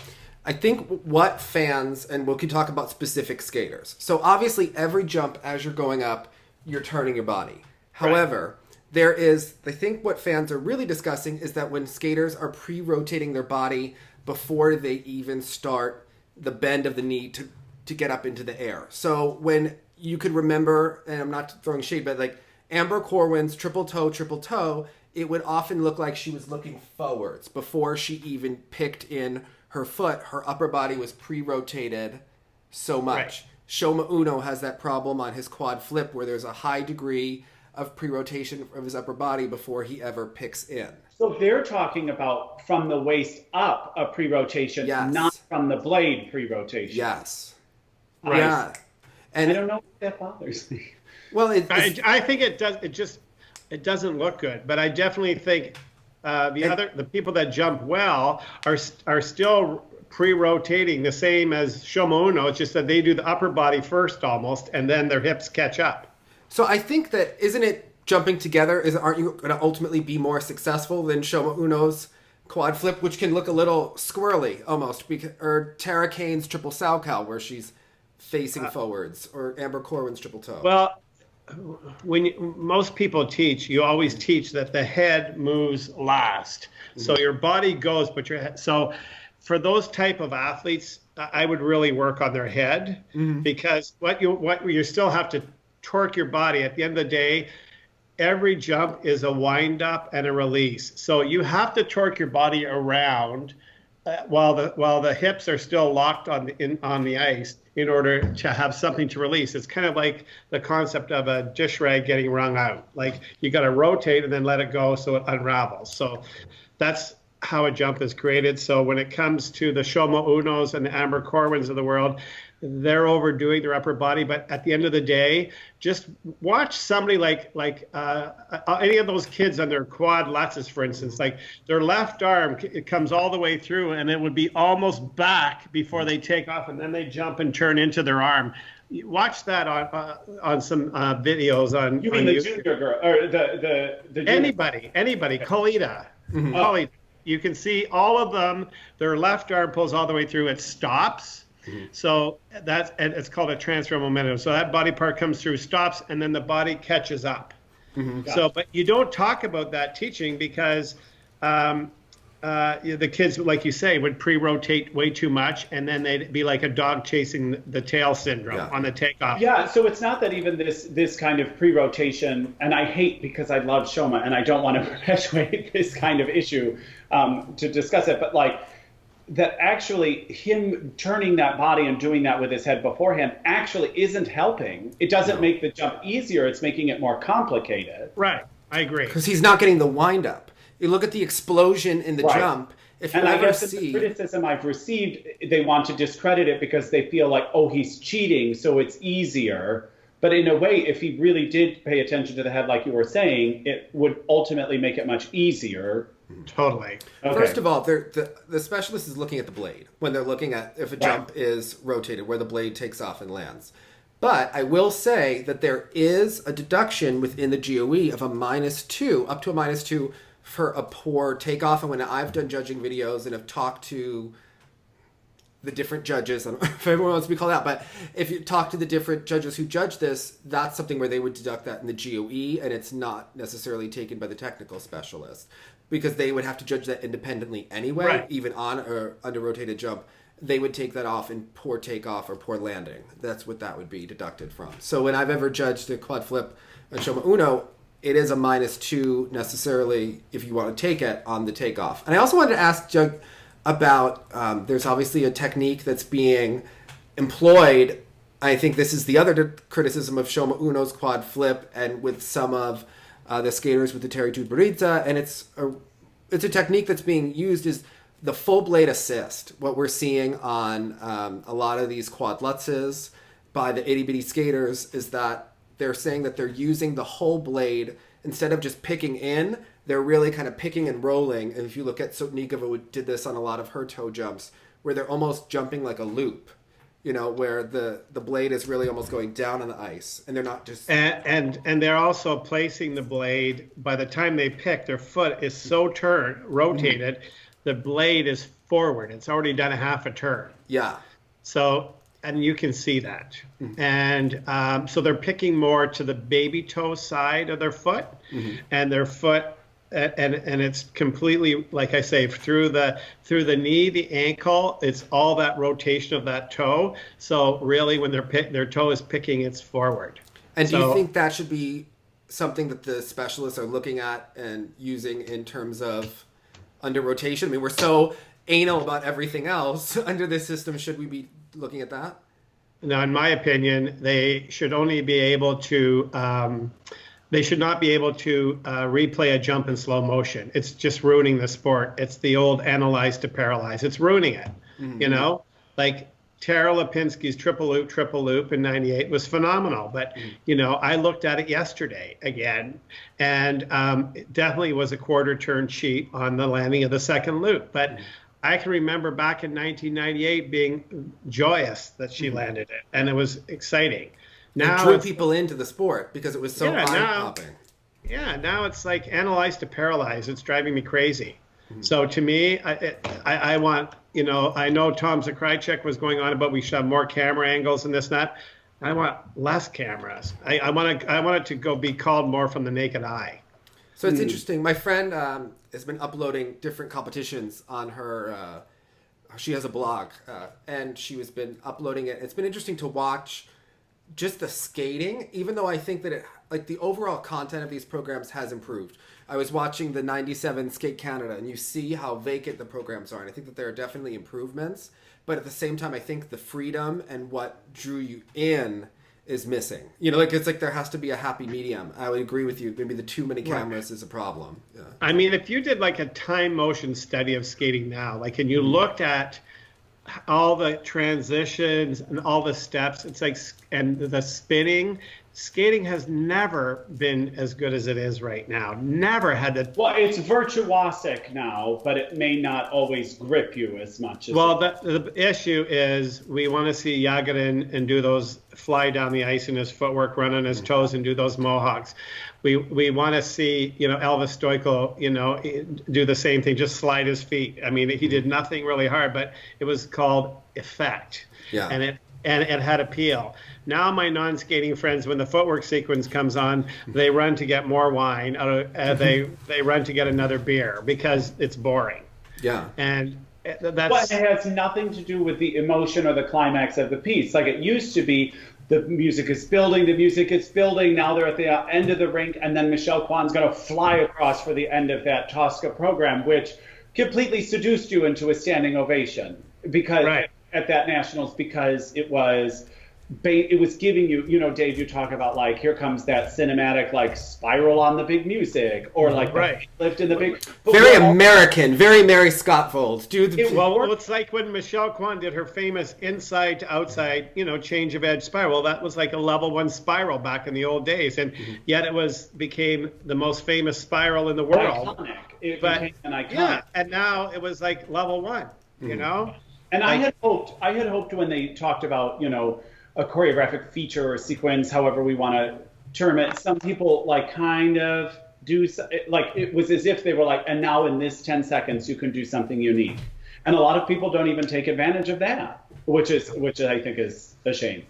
I think what fans, and we can talk about specific skaters. So obviously every jump as you're going up, you're turning your body. However, there is, I think what fans are really discussing is that when skaters are pre-rotating their body before they even start the bend of the knee to get up into the air. So when you could remember, and I'm not throwing shade, but like Amber Corwin's triple toe, it would often look like she was looking forwards before she even picked in her foot. Her upper body was pre-rotated so much. Right. Shoma Uno has that problem on his quad flip where there's a high degree of pre-rotation of his upper body before he ever picks in. So they're talking about from the waist up a pre-rotation, not from the blade pre-rotation. Yes. Right. Yeah. And I don't know if that bothers me. Well, I think it does. It doesn't look good, but I definitely think the people that jump well are still pre-rotating the same as Shoma Uno. It's just that they do the upper body first almost, and then their hips catch up. So I think that, isn't it jumping together? Aren't you going to ultimately be more successful than Shoma Uno's quad flip, which can look a little squirrely almost, or Tara Kane's triple salchow where she's facing forwards, or Amber Corwin's triple toe? Well, most people teach, you always teach that the head moves last. So your body goes, but your head. So for those type of athletes, I would really work on their head because what you still have to torque your body. At the end of the day, every jump is a wind up and a release. So you have to torque your body around while the hips are still locked on the ice in order to have something to release. It's kind of like the concept of a dish rag getting wrung out. Like you got to rotate and then let it go so it unravels. So that's how a jump is created. So when it comes to the Shoma Unos and the Amber Corwins of the world, they're overdoing their upper body. But at the end of the day, just watch somebody like any of those kids on their quad latzes, for instance, like their left arm, it comes all the way through and it would be almost back before they take off, and then they jump and turn into their arm. Watch that on some videos on. You mean the junior girl or the anybody, Kihira. Kihira. You can see all of them. Their left arm pulls all the way through. It stops. So it's called a transfer of momentum. So that body part comes through, stops, and then the body catches up. So, but you don't talk about that teaching because the kids, like you say, would pre-rotate way too much, and then they'd be like a dog chasing the tail syndrome on the takeoff. Yeah, so it's not that even this kind of pre-rotation, and I hate, because I love Shoma and I don't want to perpetuate this kind of issue to discuss it, but like that actually him turning that body and doing that with his head beforehand actually isn't helping. It doesn't make the jump easier, it's making it more complicated. Right, I agree. Because he's not getting the wind up. You look at the explosion in the jump. If you and ever I guess see the criticism I've received, they want to discredit it because they feel like, oh, he's cheating, so it's easier. But in a way, if he really did pay attention to the head, like you were saying, it would ultimately make it much easier. Totally. Okay. First of all, the specialist is looking at the blade when they're looking at if a jump is rotated, where the blade takes off and lands. But I will say that there is a deduction within the GOE of a -2, up to a -2 for a poor takeoff. And when I've done judging videos and have talked to the different judges, I don't know if everyone wants to be called out, but if you talk to the different judges who judge this, that's something where they would deduct that in the GOE, and it's not necessarily taken by the technical specialist, because they would have to judge that independently anyway, even on or under rotated jump. They would take that off in poor takeoff or poor landing. That's what that would be deducted from. So when I've ever judged a quad flip on Shoma Uno, it is a -2 necessarily if you want to take it on the takeoff. And I also wanted to ask Doug about, there's obviously a technique that's being employed. I think this is the other criticism of Shoma Uno's quad flip and with some of the skaters with the Territud Barita, and it's a technique that's being used is the full blade assist. What we're seeing on a lot of these quad lutzes by the itty bitty skaters is that they're saying that they're using the whole blade instead of just picking in. They're really kind of picking and rolling. And if you look at Sotnikova, did this on a lot of her toe jumps, where they're almost jumping like a loop. You know, where the blade is really almost going down on the ice, and they're not just and they're also placing the blade. By the time they pick, their foot is so rotated, the blade is forward. It's already done a half a turn. Yeah. So, and you can see that, and so they're picking more to the baby toe side of their foot, and their foot. And it's completely, like I say, through the knee, the ankle. It's all that rotation of that toe. So really, when their toe is picking, it's forward. And do you think that should be something that the specialists are looking at and using in terms of under rotation? I mean, we're so anal about everything else under this system. Should we be looking at that? Now, in my opinion, they should only be able to. They should not be able to replay a jump in slow motion. It's just ruining the sport. It's the old analyze to paralyze. It's ruining it. You know, like Tara Lipinski's triple loop in '98 was phenomenal. But, you know, I looked at it yesterday again, and it definitely was a quarter turn cheat on the landing of the second loop. But I can remember back in 1998 being joyous that she landed it, and it was exciting. Now it drew people into the sport because it was so eye-popping. Yeah, now it's like analyze to paralyze. It's driving me crazy. So to me, I want, you know, I know Tom Zakrajcek was going on about we should have more camera angles and this and that. I want less cameras. I want it to be called more from the naked eye. So it's interesting. My friend has been uploading different competitions on her. She has a blog, and she's been uploading it. It's been interesting to watch just the skating, even though I think that the overall content of these programs has improved. I was watching the 97 Skate Canada, and you see how vacant the programs are, and I think that there are definitely improvements, but at the same time, I think the freedom and what drew you in is missing. You know, it's like there has to be a happy medium. I would agree with you. Maybe the too many cameras is a problem. Yeah. I mean, if you did like a time motion study of skating now, and you looked at all the transitions and all the steps, it's like, and the spinning, skating has never been as good as it is right now. Never had the. Well, it's virtuosic now, but it may not always grip you as much as. Well, the issue is we want to see Yagarin and do those fly down the ice in his footwork, run on his toes, and do those mohawks. We want to see, you know, Elvis Stoico, you know, do the same thing, just slide his feet. I mean, he did nothing really hard, but it was called effect. Yeah. And it had appeal. Now my non-skating friends, when the footwork sequence comes on, they run to get more wine. They run to get another beer because it's boring. Yeah. And that's... But it has nothing to do with the emotion or the climax of the piece. Like it used to be, the music is building, now they're at the end of the rink, and then Michelle Kwan's going to fly across for the end of that Tosca program, which completely seduced you into a standing ovation because at that Nationals, because it was giving you, you know, Dave, you talk about like, here comes that cinematic like spiral on the big music, or like the lift in the big. Very American, very Mary Scottfold. Well, it's like when Michelle Kwan did her famous inside to outside, you know, change of edge spiral. That was like a level 1 spiral back in the old days, and yet it became the most famous spiral in the world. Iconic. It became an iconic. Yeah, and now it was like level 1, you know. And I had hoped when they talked about, you know, a choreographic feature or sequence, however we want to term it, some people like kind of do, like it was as if they were like, and now in this 10 seconds you can do something unique. And a lot of people don't even take advantage of that, which I think is a shame.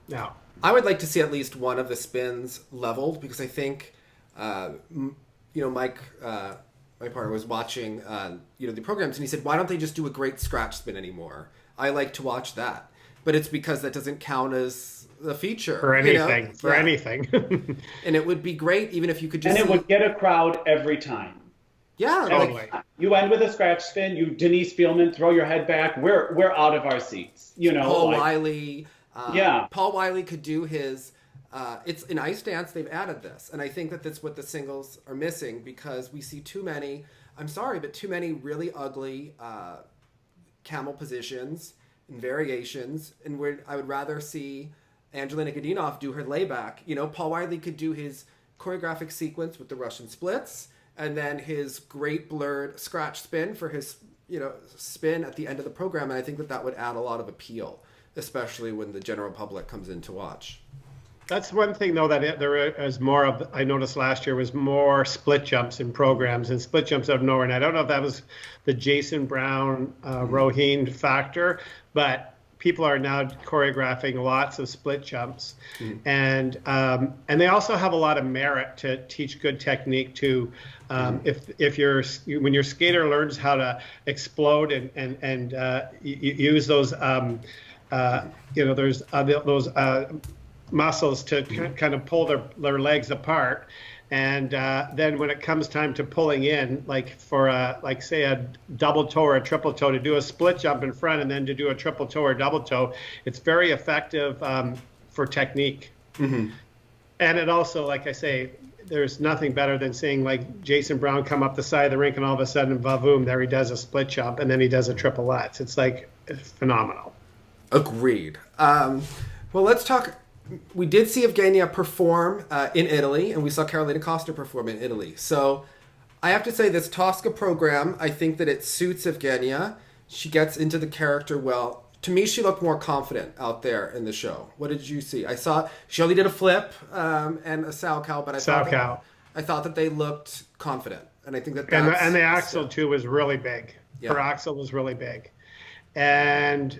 Now, I would like to see at least one of the spins leveled, because I think, you know, Mike, my partner, was watching, you know, the programs, and he said, why don't they just do a great scratch spin anymore? I like to watch that. But it's because that doesn't count as a feature. For anything. You know? Anything. And it would be great even if you could just... And it would get a crowd every time. Yeah. Totally. You end with a scratch spin, you Denise Spielman, throw your head back, we're out of our seats. You know, Paul Wiley. Yeah. Paul Wiley could do his... it's in ice dance, they've added this. And I think that that's what the singles are missing, because we see too many, I'm sorry, but too many really ugly camel positions and variations, and I would rather see Angelina Godunov do her layback. You know, Paul Wiley could do his choreographic sequence with the Russian splits, and then his great blurred scratch spin for his, you know, spin at the end of the program, and I think that would add a lot of appeal, especially when the general public comes in to watch. That's one thing, though, that there is more of, I noticed last year, was more split jumps in programs, and split jumps out of nowhere. And I don't know if that was the Jason Brown, Roheen factor, but people are now choreographing lots of split jumps. And they also have a lot of merit to teach good technique to, when your skater learns how to explode and use those, you know, there's those muscles to kind of pull their legs apart, and then when it comes time to pulling in, like for like say a double toe or a triple toe, to do a split jump in front and then to do a triple toe or double toe, it's very effective for technique. And it also, like I say, there's nothing better than seeing like Jason Brown come up the side of the rink and all of a sudden, vavoom, there he does a split jump and then he does a triple lutz. It's like phenomenal. Agreed. Well, let's talk. We did see Evgenia perform in Italy, and we saw Carolina Kostner perform in Italy. So I have to say, this Tosca program, I think that it suits Evgenia. She gets into the character well. To me, she looked more confident out there in the show. What did you see? I saw she only did a flip and a Salchow, but I thought that they looked confident, and I think that that's... And the axel, too, was really big. Yeah. Her axel was really big. And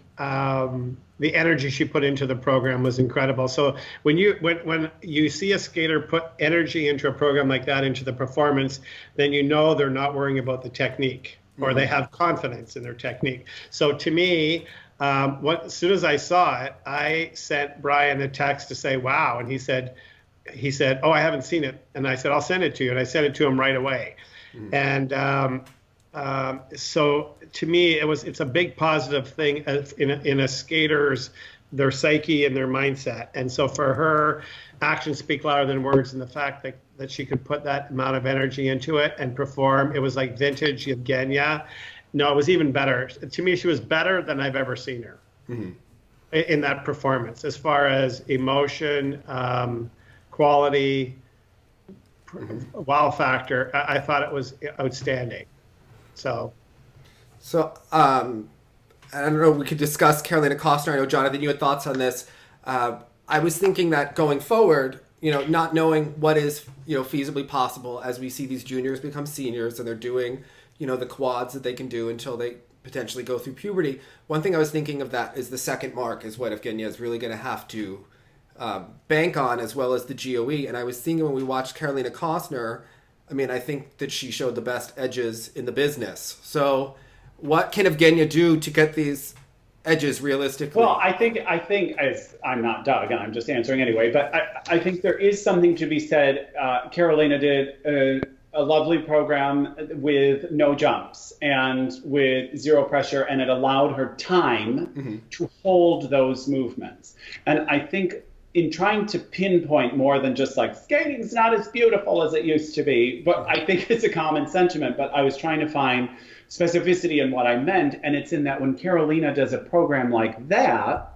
the energy she put into the program was incredible. So when you see a skater put energy into a program like that, into the performance, then you know they're not worrying about the technique, or they have confidence in their technique. So to me, as soon as I saw it, I sent Brian a text to say, wow. And he said, oh, I haven't seen it. And I said, I'll send it to you. And I sent it to him right away. And so to me, it's a big positive thing in a skater's, their psyche and their mindset. And so for her, actions speak louder than words, and the fact that she could put that amount of energy into it and perform, it was like vintage Yevgenia. No, it was even better. To me, she was better than I've ever seen her in that performance, as far as emotion, quality, wow factor. I thought it was outstanding. So I don't know, we could discuss Carolina Kostner. I know, Jonathan, you had thoughts on this. I was thinking that going forward, you know, not knowing what is, you know, feasibly possible as we see these juniors become seniors and they're doing, you know, the quads that they can do until they potentially go through puberty. One thing I was thinking of that is the second mark is what Evgenia is really going to have to bank on, as well as the GOE. And I was thinking when we watched Carolina Kostner, I mean, I think that she showed the best edges in the business. So what can Evgenia do to get these edges realistically? Well, I think as I'm not Doug, and I'm just answering anyway, but I think there is something to be said. Carolina did a lovely program with no jumps and with zero pressure, and it allowed her time to hold those movements. And I think in trying to pinpoint more than just like skating's not as beautiful as it used to be, but I think it's a common sentiment, but I was trying to find specificity in what I meant, and it's in that when Carolina does a program like that,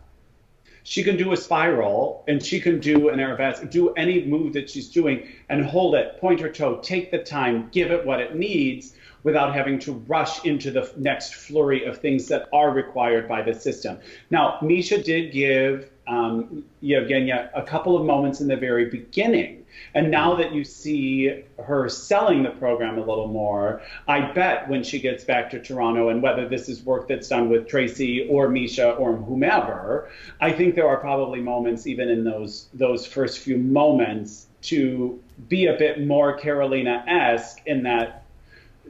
she can do a spiral and she can do an arabesque, do any move that she's doing and hold it, point her toe, take the time, give it what it needs without having to rush into the next flurry of things that are required by the system. Now, Misha did give Yevgenia a couple of moments in the very beginning. And now that you see her selling the program a little more, I bet when she gets back to Toronto, and whether this is work that's done with Tracy or Misha or whomever, I think there are probably moments even in those first few moments to be a bit more Carolina-esque in that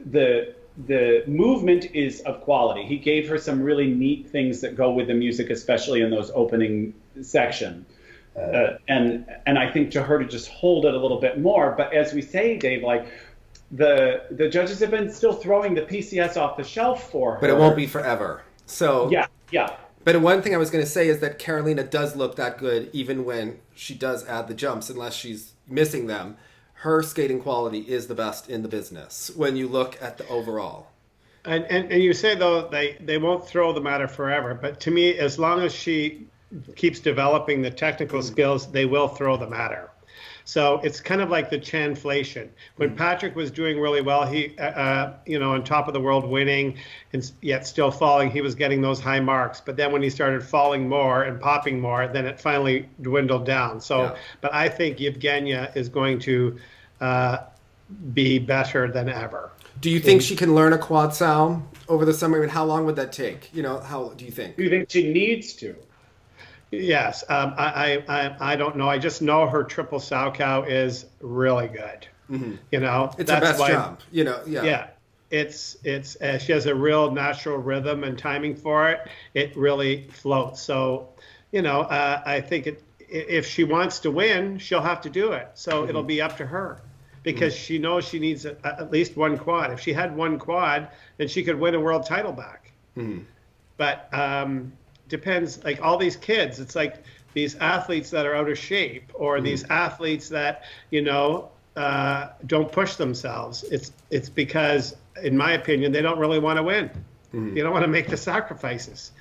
the movement is of quality. He gave her some really neat things that go with the music, especially in those opening sections. And I think to her to just hold it a little bit more. But as we say, Dave, like the judges have been still throwing the PCS off the shelf for her. But it won't be forever. So yeah. But one thing I was going to say is that Carolina does look that good even when she does add the jumps, unless she's missing them. Her skating quality is the best in the business when you look at the overall. And you say, though, they won't throw them at her forever. But to me, as long as she keeps developing the technical skills, they will throw them at her. So it's kind of like the chanflation. When Patrick was doing really well, he, on top of the world winning, and yet still falling, he was getting those high marks. But then when he started falling more and popping more, then it finally dwindled down. So, but I think Yevgenia is going to be better than ever. Do you think she can learn a quad sow over the summer? I mean, how long would that take? How do you think? Do you think she needs to? Yes, I don't know. I just know her triple sow cow is really good. It's her best jump. Yeah, it's she has a real natural rhythm and timing for it. It really floats. So, I think if she wants to win, she'll have to do it. So it'll be up to her, because she knows she needs at least one quad. If she had one quad, then she could win a world title back. But depends, like all these kids, it's like these athletes that are out of shape, or these athletes that don't push themselves. It's because, in my opinion, they don't really want to win. They don't want to make the sacrifices.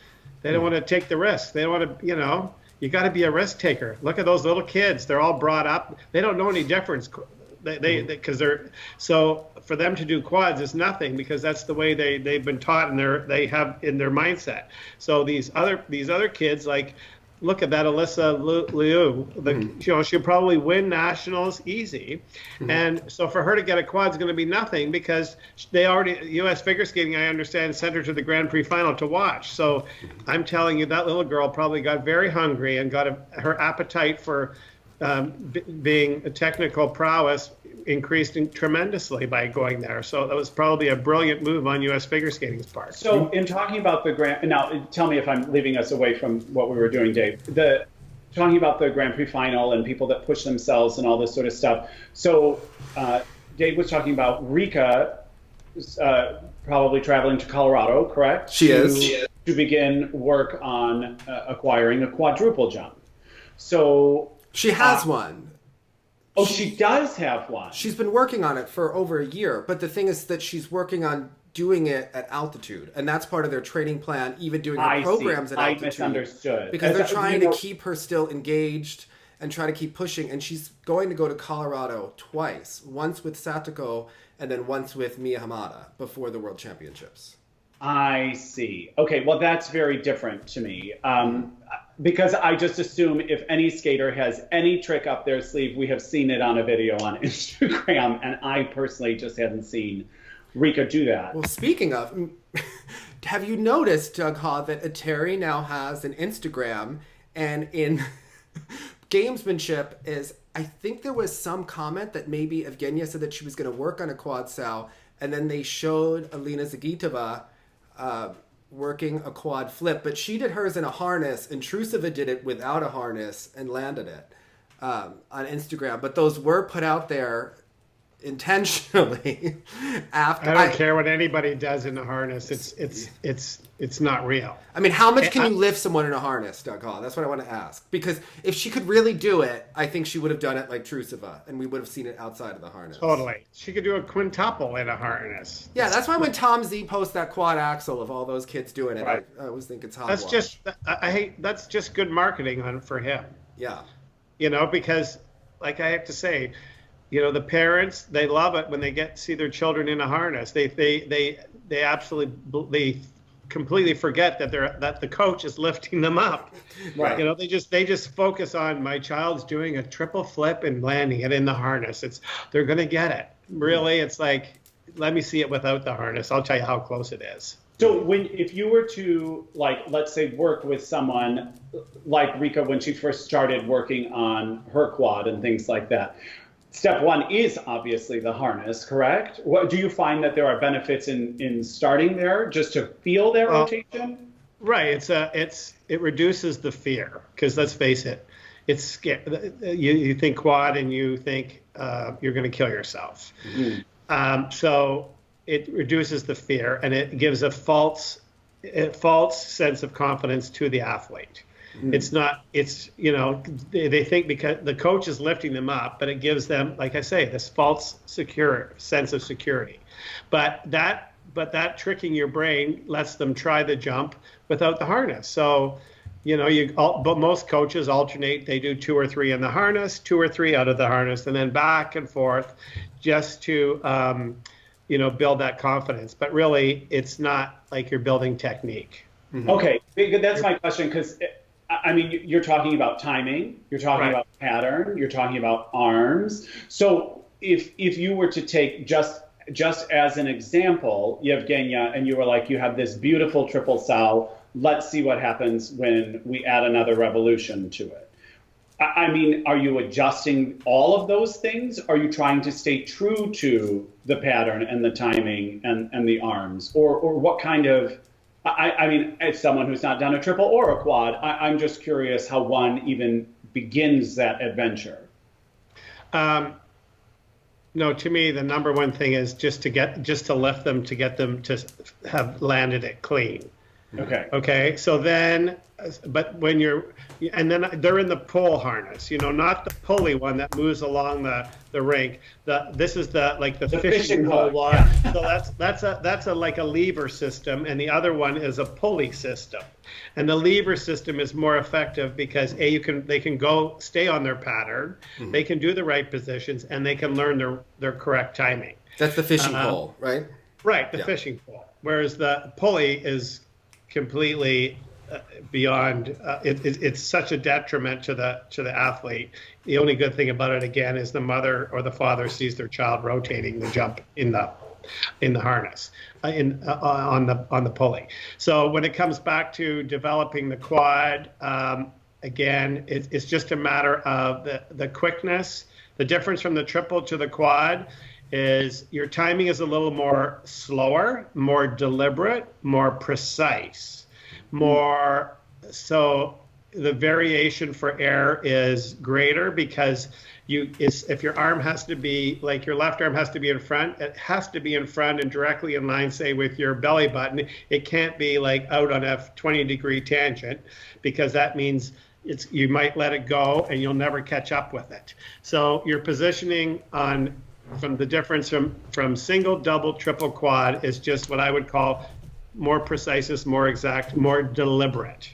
They don't want to take the risk. They don't want to, you got to be a risk taker. Look at those little kids. They're all brought up. They don't know any difference. Because they're so, for them to do quads is nothing, because that's the way they've been taught and they have in their mindset. So these other kids, like, look at that Alyssa Liu, she'll probably win nationals easy. And so for her to get a quad is going to be nothing, because they already, U.S. figure skating, I understand, sent her to the Grand Prix final to watch. So I'm telling you, that little girl probably got very hungry and got her appetite for being a technical prowess increased tremendously by going there. So that was probably a brilliant move on U.S. figure skating's part. So in talking about the Grand, now tell me if I'm leaving us away from what we were doing, Dave. Talking about the Grand Prix final and people that push themselves and all this sort of stuff. So Dave was talking about Rika probably traveling to Colorado, correct? She is. To begin work on acquiring a quadruple jump. So she has one. Oh, she does have one. She's been working on it for over a year, but the thing is that she's working on doing it at altitude, and that's part of their training plan, even doing her programs at altitude. I misunderstood. Because they're trying to keep her still engaged and try to keep pushing, and she's going to go to Colorado twice, once with Satoko and then once with Mia Hamada before the World Championships. I see. Okay, well, that's very different to me. Because I just assume if any skater has any trick up their sleeve, we have seen it on a video on Instagram, and I personally just hadn't seen Rika do that. Well, speaking of, have you noticed, Doug Haw, that Atari now has an Instagram, and in gamesmanship is, I think there was some comment that maybe Evgenia said that she was going to work on a quad sow, and then they showed Alina Zagitova working a quad flip, but she did hers in a harness, and Trusova did it without a harness and landed it on Instagram. But those were put out there intentionally after. I don't care what anybody does in a harness. It's not real. I mean, how much can you lift someone in a harness, Doug Haw? That's what I want to ask. Because if she could really do it, I think she would have done it like Trusova, and we would have seen it outside of the harness. Totally. She could do a quintuple in a harness. Yeah, that's why when Tom Z posts that quad axle of all those kids doing it, right. I always think it's hot. That's just good marketing for him. Yeah. Because like I have to say, the parents, they love it when they see their children in a harness. They absolutely completely forget that the coach is lifting them up. Right. They just focus on my child's doing a triple flip and landing it in the harness. They're going to get it. Really, it's like, let me see it without the harness. I'll tell you how close it is. So if you were to, let's say, work with someone like Rika when she first started working on her quad and things like that, step one is obviously the harness, correct? Do you find that there are benefits in starting there just to feel their rotation? Right. It reduces the fear, because let's face it, it's scary. You think quad and you think you're going to kill yourself. Mm-hmm. So it reduces the fear, and it gives a false sense of confidence to the athlete. It's not, they think because the coach is lifting them up, but it gives them, like I say, this false sense of security. But that tricking your brain lets them try the jump without the harness. So, but most coaches alternate. They do 2 or 3 in the harness, 2 or 3 out of the harness, and then back and forth just to, build that confidence. But really, it's not like you're building technique. Mm-hmm. Okay, that's my question, because I mean, you're talking about timing, you're talking about pattern, you're talking about arms. So if you were to take just as an example, Yevgenia, and you were like, you have this beautiful triple sow, let's see what happens when we add another revolution to it. I mean, are you adjusting all of those things? Are you trying to stay true to the pattern and the timing and the arms? Or what kind of... I mean, as someone who's not done a triple or a quad, I'm just curious how one even begins that adventure. No, to me, the number one thing is just to lift them, to get them to have landed it clean. Okay. So then, but and then they're in the pull harness, not the pulley one that moves along the rink. This is the fishing pole one. Yeah. So that's like a lever system, and the other one is a pulley system. And the lever system is more effective because they can stay on their pattern, they can do the right positions, and they can learn their correct timing. That's the fishing pole, right? Right, the fishing pole. Whereas the pulley is completely beyond. It's such a detriment to the athlete. The only good thing about it, again, is the mother or the father sees their child rotating the jump in the harness, on the pulley. So when it comes back to developing the quad, again, it's just a matter of the quickness. The difference from the triple to the quad is your timing is a little more slower, more deliberate, more precise. So the variation for error is greater because if your arm has to be, like your left arm has to be in front, it has to be in front and directly in line, say, with your belly button. It can't be like out on a 20-degree tangent, because that means you might let it go and you'll never catch up with it. So your positioning from the difference from single, double, triple, quad is just what I would call more precise, more exact, more deliberate.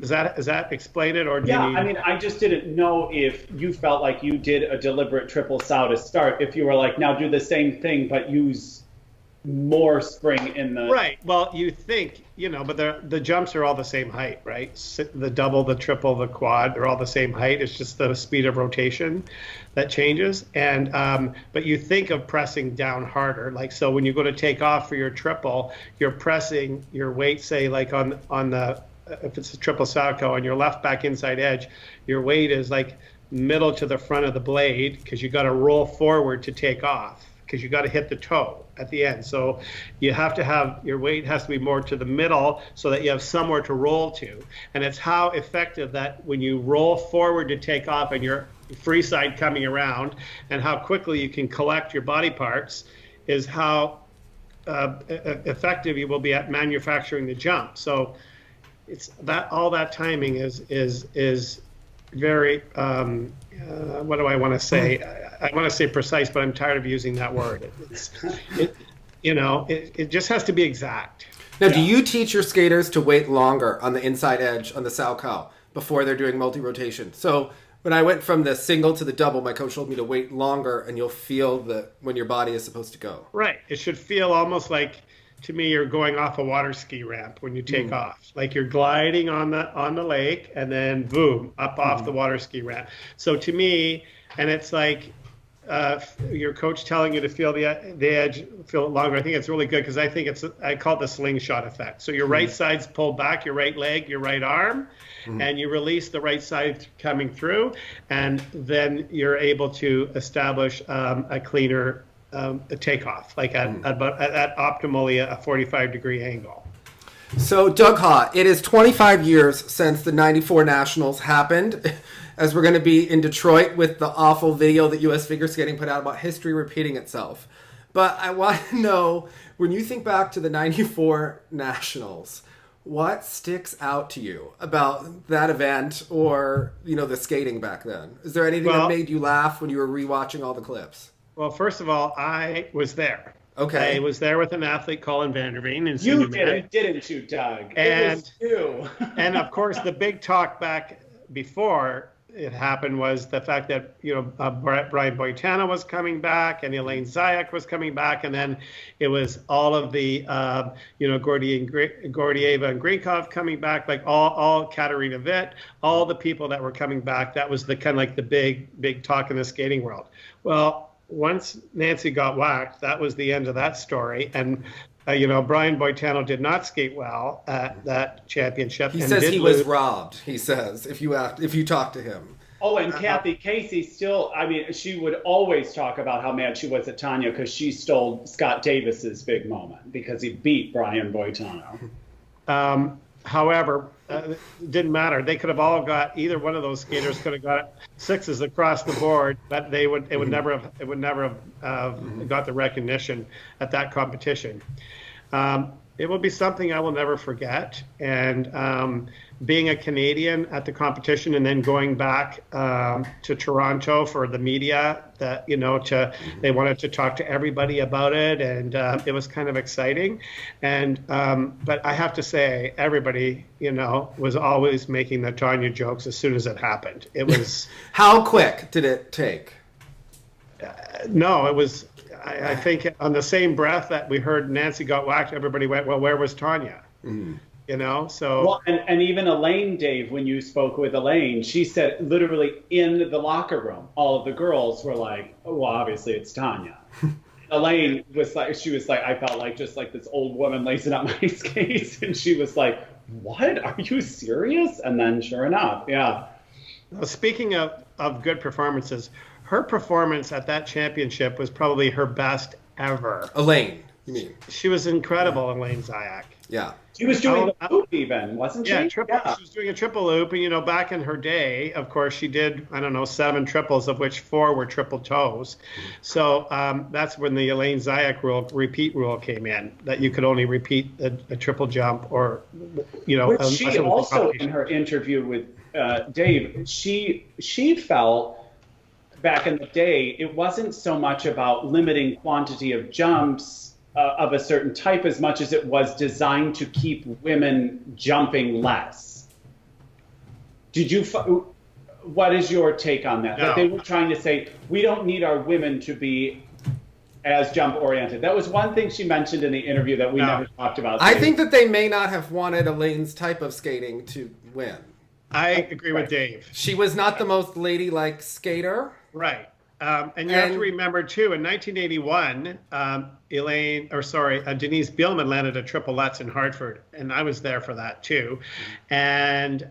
Does that explain it, or do you need... I mean, I just didn't know if you felt like you did a deliberate triple sow to start. If you were like, now do the same thing but use more spring in the... Right. Well, you think, but the jumps are all the same height, right? The double, the triple, the quad, they're all the same height. It's just the speed of rotation that changes. And but you think of pressing down harder. So when you go to take off for your triple, you're pressing your weight, say, like on the if it's a triple salchow and your left back inside edge, your weight is like middle to the front of the blade because you got to roll forward to take off because you got to hit the toe at the end. So you have to have, your weight has to be more to the middle so that you have somewhere to roll to. And it's how effective that when you roll forward to take off and your free side coming around and how quickly you can collect your body parts is how effective you will be at manufacturing the jump. So it's that all that timing is very what do I want to say? I want to say precise, but I'm tired of using that word. It just has to be exact. Now, do you teach your skaters to wait longer on the inside edge on the salchow before they're doing multi-rotation? So when I went from the single to the double, my coach told me to wait longer, and you'll feel when your body is supposed to go. Right. It should feel almost like, to me, you're going off a water ski ramp when you take off. Like you're gliding on the lake, and then boom, up off the water ski ramp. So to me, and it's like your coach telling you to feel the edge, feel it longer. I think it's really good because I think I call it the slingshot effect. So your right side's pulled back, your right leg, your right arm, and you release the right side coming through, and then you're able to establish a cleaner takeoff, like at optimally a 45-degree angle. So, Doug Haw, it is 25 years since the 94 Nationals happened, as we're going to be in Detroit with the awful video that U.S. Figure Skating put out about history repeating itself. But I want to know, when you think back to the 94 Nationals, what sticks out to you about that event or, the skating back then? Is there anything that made you laugh when you were rewatching all the clips? Well, first of all, I was there. Okay. I was there with an athlete, Colin Vanderveen. You did it, didn't you, Doug? And, it was you. And, of course, the big talk back before it happened was the fact that, Brian Boitano was coming back and Elaine Zayak was coming back. And then it was all of the, Gordieva and Grinkov coming back, like all Katarina Witt, all the people that were coming back. That was the kind of like the big talk in the skating world. Well, once Nancy got whacked, that was the end of that story. And, Brian Boitano did not skate well at that championship. He says he was robbed, he says, if you talk to him. Oh, and Kathy Casey she would always talk about how mad she was at Tanya because she stole Scott Davis's big moment because he beat Brian Boitano. However, it didn't matter. They could have all got, either one of those skaters could have got sixes across the board, but it would never have got the recognition at that competition. It will be something I will never forget. And being a Canadian at the competition and then going back to Toronto for the media, they wanted to talk to everybody about it, and it was kind of exciting. And but I have to say, everybody, was always making the Tanya jokes as soon as it happened. It was How quick did it take? No, it was. I think on the same breath that we heard Nancy got whacked, everybody went, well, where was Tanya? So. Well, and even Elaine, Dave, when you spoke with Elaine, she said literally in the locker room, all of the girls were like, oh, well, obviously it's Tanya. Elaine was like, I felt like just like this old woman lacing up my skates. And she was like, what? Are you serious? And then sure enough, yeah. Well, speaking of good performances, her performance at that championship was probably her best ever. Elaine, you mean? She was incredible, Elaine Zayak. Yeah. She was doing the loop even, wasn't she? Yeah, she was doing a triple loop. And, back in her day, of course, she did, 7 triples, of which 4 were triple toes. So that's when the Elaine Zayak repeat rule came in, that you could only repeat a triple jump or, Which she also, in her interview with Dave, she felt back in the day, it wasn't so much about limiting quantity of jumps of a certain type as much as it was designed to keep women jumping less. What is your take on that? No. That they were trying to say, we don't need our women to be as jump oriented. That was one thing she mentioned in the interview that we never talked about. I think that they may not have wanted Elaine's type of skating to win. I agree with Dave. She was not the most ladylike skater. Right. And you have to remember too, in 1981, Denise Bielman landed a triple Lutz in Hartford, and I was there for that too. And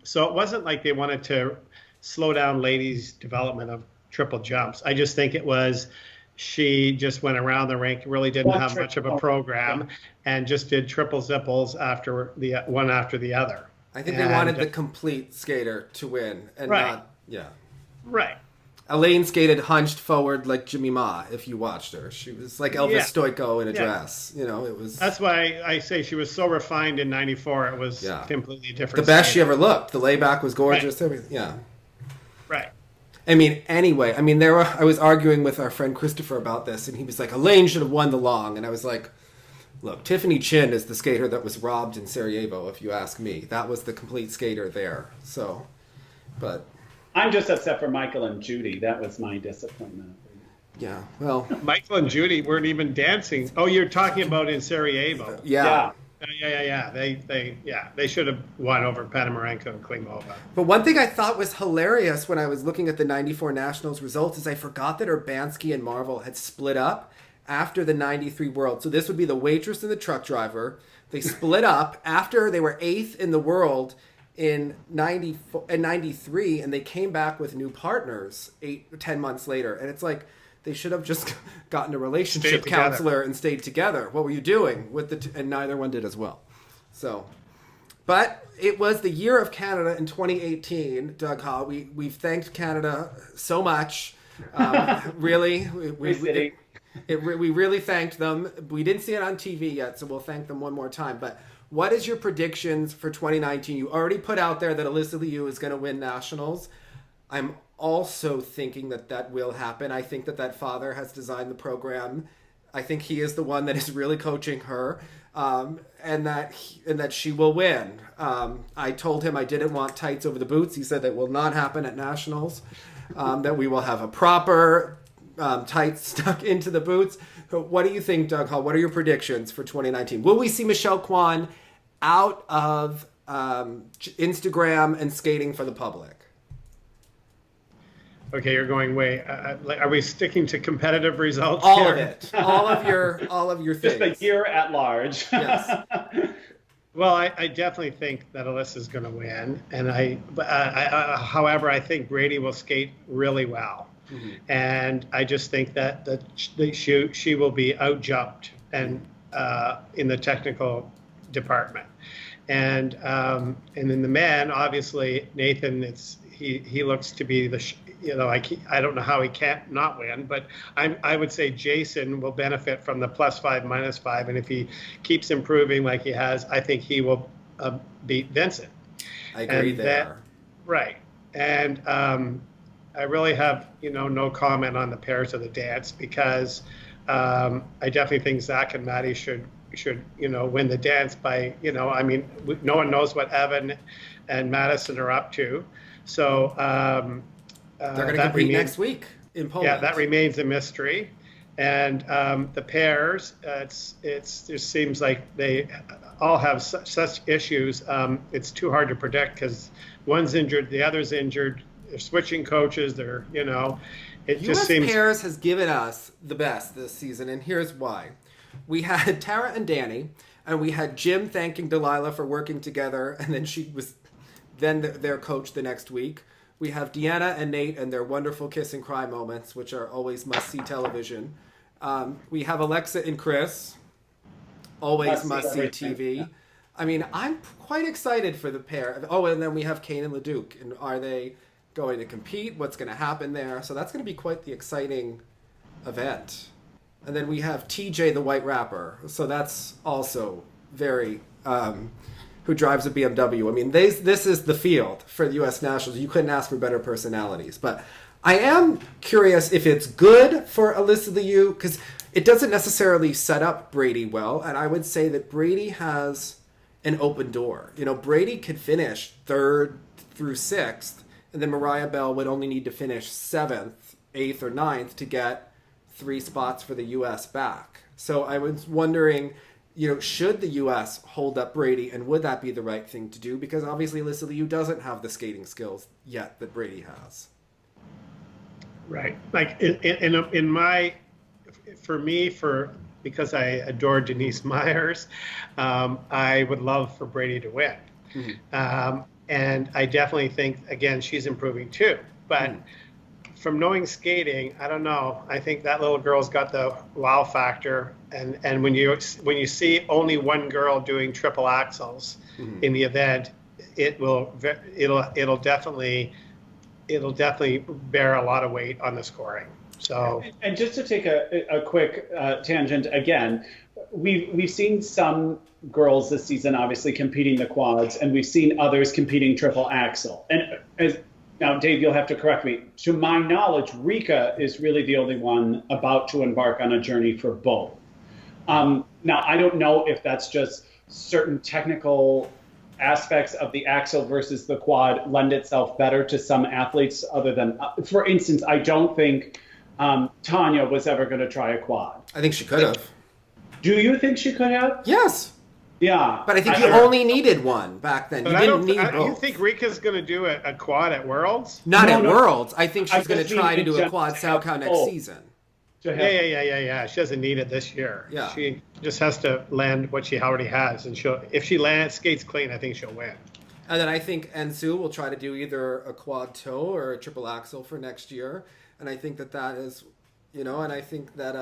so it wasn't like they wanted to slow down ladies' development of triple jumps. I just think it was she just went around the rink, really didn't have much of a program, and just did triple zipples one after the other. I think they wanted the complete skater to win, and not Right. Elaine skated hunched forward like Jimmy Ma. If you watched her, she was like Elvis Stoico in a dress. You know, it was. That's why I say she was so refined in '94. It was completely different. The best she ever looked. The layback was gorgeous. Right. Everything. Yeah. Right. I mean, anyway. I mean, I was arguing with our friend Christopher about this, and he was like, Elaine should have won the long, and I was like, look, Tiffany Chin is the skater that was robbed in Sarajevo. If you ask me, that was the complete skater there. So, but. I'm just upset for Michael and Judy. That was my disappointment. Yeah, well. Michael and Judy weren't even dancing. Oh, you're talking about in Sarajevo. Yeah. They should have won over Panamarenko and Klimova. But one thing I thought was hilarious when I was looking at the 94 Nationals results is I forgot that Urbanski and Marvel had split up after the 93 World. So this would be the waitress and the truck driver. They split up after they were 8th in the world in 93, and they came back with new partners 10 months later. And it's like, they should have just gotten a relationship counselor and stayed together. What were you doing with and neither one did as well. So, but it was the year of Canada in 2018, Doug Haw. We've thanked Canada so much. Really, we really thanked them. We didn't see it on TV yet, so we'll thank them one more time. But what is your predictions for 2019? You already put out there that Alyssa Liu is going to win nationals. I'm also thinking that will happen. I think that father has designed the program. I think he is the one that is really coaching her, and that she will win. I told him I didn't want tights over the boots. He said that will not happen at nationals. That we will have a proper tights stuck into the boots. What do you think, Doug Haw? What are your predictions for 2019? Will we see Michelle Kwan out of Instagram and skating for the public? Okay, you're going way. Are we sticking to competitive results? All here? of it. All of your things. Just the year at large. Yes. Well, I definitely think that Alyssa's going to win, and however, I think Brady will skate really well, and I just think that she will be outjumped and in the technical department, and in the men, obviously Nathan, he looks to be I don't know how he can't not win, but I would say Jason will benefit from the +5, -5, and if he keeps improving like he has, I think he will beat Vincent. I agree there. Right, and I really have no comment on the pairs of the dance because I definitely think Zach and Maddie should win the dance by I mean no one knows what Evan and Madison are up to, so. They're going to compete next week in Poland. Yeah, that remains a mystery. And the pairs, it just seems like they all have such issues. It's too hard to predict because one's injured, the other's injured. They're switching coaches. It just seems. US pairs has given us the best this season, and here's why. We had Tara and Danny, and we had Jim thanking Delilah for working together, and then she was their coach the next week. We have Deanna and Nate and their wonderful kiss and cry moments, which are always must-see television. We have Alexa and Chris, always must-see TV. Yeah. I mean, I'm quite excited for the pair. Oh, and then we have Kane and Leduc. And are they going to compete? What's going to happen there? So that's going to be quite the exciting event. And then we have TJ, the white rapper. So that's also very... who drives a BMW. I mean, this is the field for the U.S. Nationals. You couldn't ask for better personalities. But I am curious if it's good for Alyssa Liu, because it doesn't necessarily set up Brady well. And I would say that Brady has an open door. Brady could finish 3rd through 6th, and then Mariah Bell would only need to finish 7th, 8th, or 9th to get 3 spots for the U.S. back. So I was wondering... should the U.S. hold up Brady, and would that be the right thing to do? Because obviously Alyssa Liu doesn't have the skating skills yet that Brady has. Right. Like in my, for me, because I adore Denise Myers, I would love for Brady to win. And I definitely think, again, she's improving too. But from knowing skating, I don't know. I think that little girl's got the wow factor. And when you see only one girl doing triple axels in the event, it'll definitely bear a lot of weight on the scoring. So, and just to take a quick tangent again, we've seen some girls this season obviously competing the quads, and we've seen others competing triple axel. And now, Dave, you'll have to correct me. To my knowledge, Rika is really the only one about to embark on a journey for both. Now, I don't know if that's just certain technical aspects of the axle versus the quad lend itself better to some athletes other than, for instance, I don't think Tanya was ever going to try a quad. I think she could have. Do you think she could have? Yes. Yeah. But I think you only needed one back then. You didn't need both. You think Rika's going to do a quad at Worlds? Not at Worlds. I think she's going to try to do a quad Salchow next season. Yeah. She doesn't need it this year. Yeah. She just has to land what she already has, and if she skates clean, I think she'll win. And then I think Ensu will try to do either a quad toe or a triple axel for next year. And I think that is, and I think that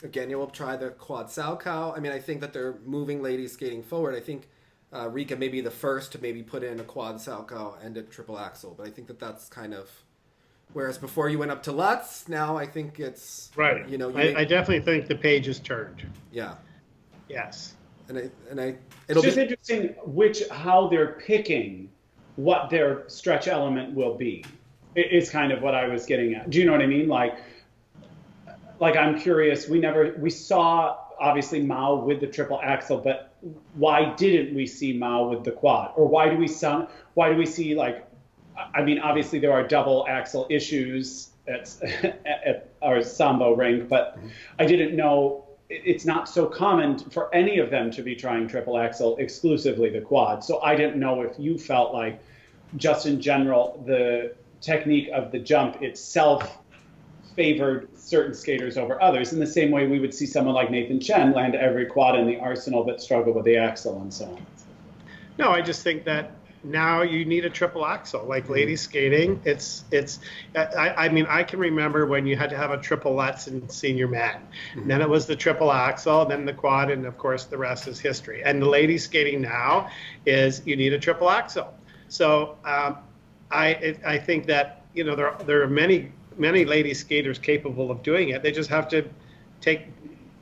Evgenia will try the quad Salchow. I mean, I think that they're moving ladies skating forward. I think Rika may be the first to maybe put in a quad Salchow and a triple axel. But I think that's kind of, whereas before you went up to Lutz, now I think it's right. I definitely think the page has turned. Yeah. Yes. It's just interesting how they're picking what their stretch element will be. Is kind of what I was getting at. Do you know what I mean? Like I'm curious. We saw obviously Mao with the triple axel, but why didn't we see Mao with the quad? Or why do we see like? I mean, obviously there are double axel issues at our sambo rink, but I didn't know. It's not so common for any of them to be trying triple axel, exclusively the quad. So I didn't know if you felt like, just in general, the technique of the jump itself favored certain skaters over others, in the same way we would see someone like Nathan Chen land every quad in the arsenal but struggle with the axel and so on. No, I just think that now you need a triple axel. Like ladies skating, I mean, I can remember when you had to have a triple Lutz in senior men. And then it was the triple axel, then the quad, and of course the rest is history. And the ladies skating now is you need a triple axel. So I think that there are many lady skaters capable of doing it. They just have to take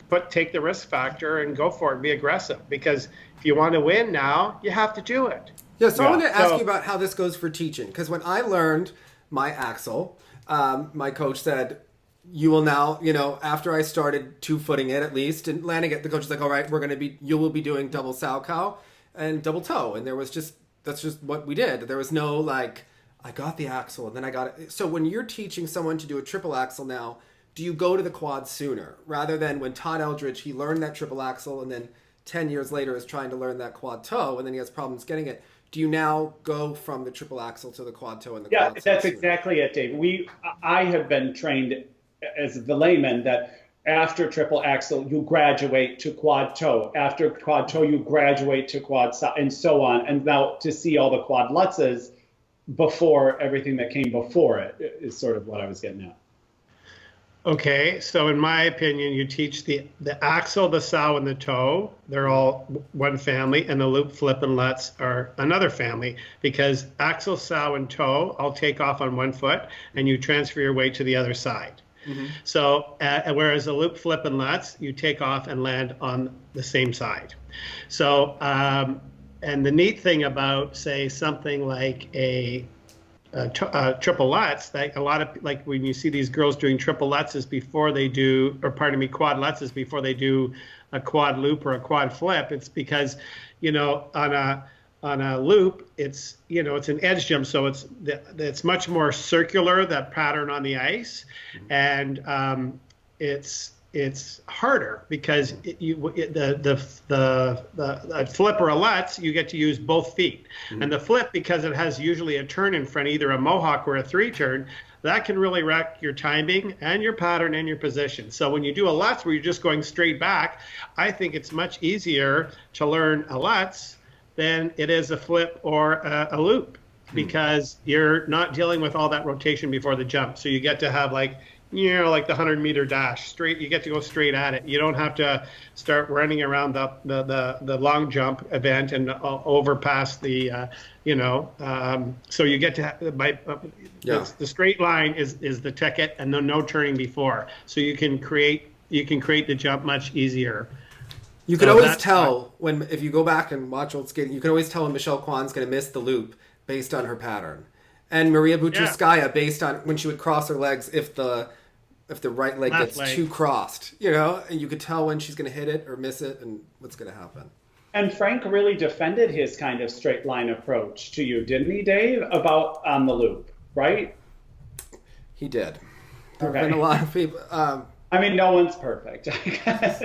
the risk factor and go for it and be aggressive, because if you want to win now, you have to do it. Yeah, so I want to ask you about how this goes for teaching, because when I learned my axle, my coach said, you will now, after I started two-footing it at least and landing it, the coach was like, all right, you will be doing double Salchow and double toe. And that's just what we did. There was no like, I got the axle and then I got it. So when you're teaching someone to do a triple axel now, do you go to the quad sooner rather than when Todd Eldridge, he learned that triple axel and then 10 years later is trying to learn that quad toe and then he has problems getting it? Do you now go from the triple axel to the quad toe and the quad toe? Yeah, that's exactly it, Dave. I have been trained as the layman that after triple axel, you graduate to quad toe. After quad toe, you graduate to quad and so on. And now to see all the quad Lutzes before everything that came before it is sort of what I was getting at. Okay, so in my opinion, you teach the axle, the sow, and the toe. They're all one family, and the loop, flip, and Lutz are another family, because axle, sow, and toe all take off on one foot, and you transfer your weight to the other side. So whereas a loop, flip, and Lutz, you take off and land on the same side. So and the neat thing about, say, something like a triple Lutz, that a lot of, like when you see these girls doing triple Lutzes before they do, or pardon me, quad Lutzes before they do a quad loop or a quad flip, it's because, on a loop, it's an edge jump, so it's much more circular, that pattern on the ice, and it's it's harder because the flip or a Lutz, you get to use both feet. And the flip, because it has usually a turn in front, either a mohawk or a 3-turn, that can really wreck your timing and your pattern and your position. So when you do a Lutz where you're just going straight back, I think it's much easier to learn a Lutz than it is a flip or a loop, because you're not dealing with all that rotation before the jump. So you get to have like the 100-meter dash straight. You get to go straight at it. You don't have to start running around the long jump event and overpass the so you get to the straight line is the ticket, and no turning before. So you can create the jump much easier. You can always tell if you go back and watch old skating, you can always tell when Michelle Kwan's going to miss the loop based on her pattern, and Maria Butrskaya based on when she would cross her legs if the right leg gets too crossed, and you could tell when she's going to hit it or miss it and what's going to happen. And Frank really defended his kind of straight line approach to you, didn't he, Dave, about on the loop, right? He did. There have been a lot of people. I mean, no one's perfect, I guess.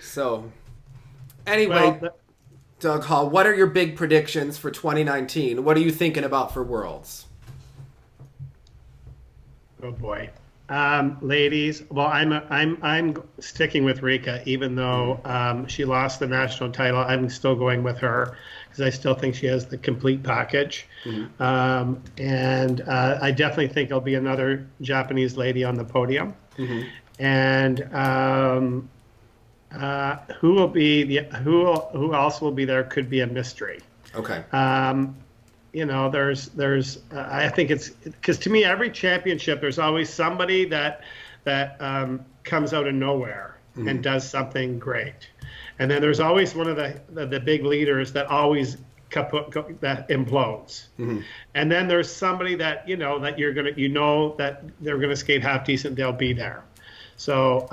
So, anyway, Doug Haw, what are your big predictions for 2019? What are you thinking about for Worlds? Oh boy, ladies. Well, I'm sticking with Rika, even though she lost the national title. I'm still going with her because I still think she has the complete package. And I definitely think there'll be another Japanese lady on the podium. And who else will be there could be a mystery. Okay. There's I think it's because to me every championship there's always somebody that comes out of nowhere and does something great, and then there's always one of the big leaders that always that implodes, and then there's somebody that that they're gonna skate half decent, they'll be there. So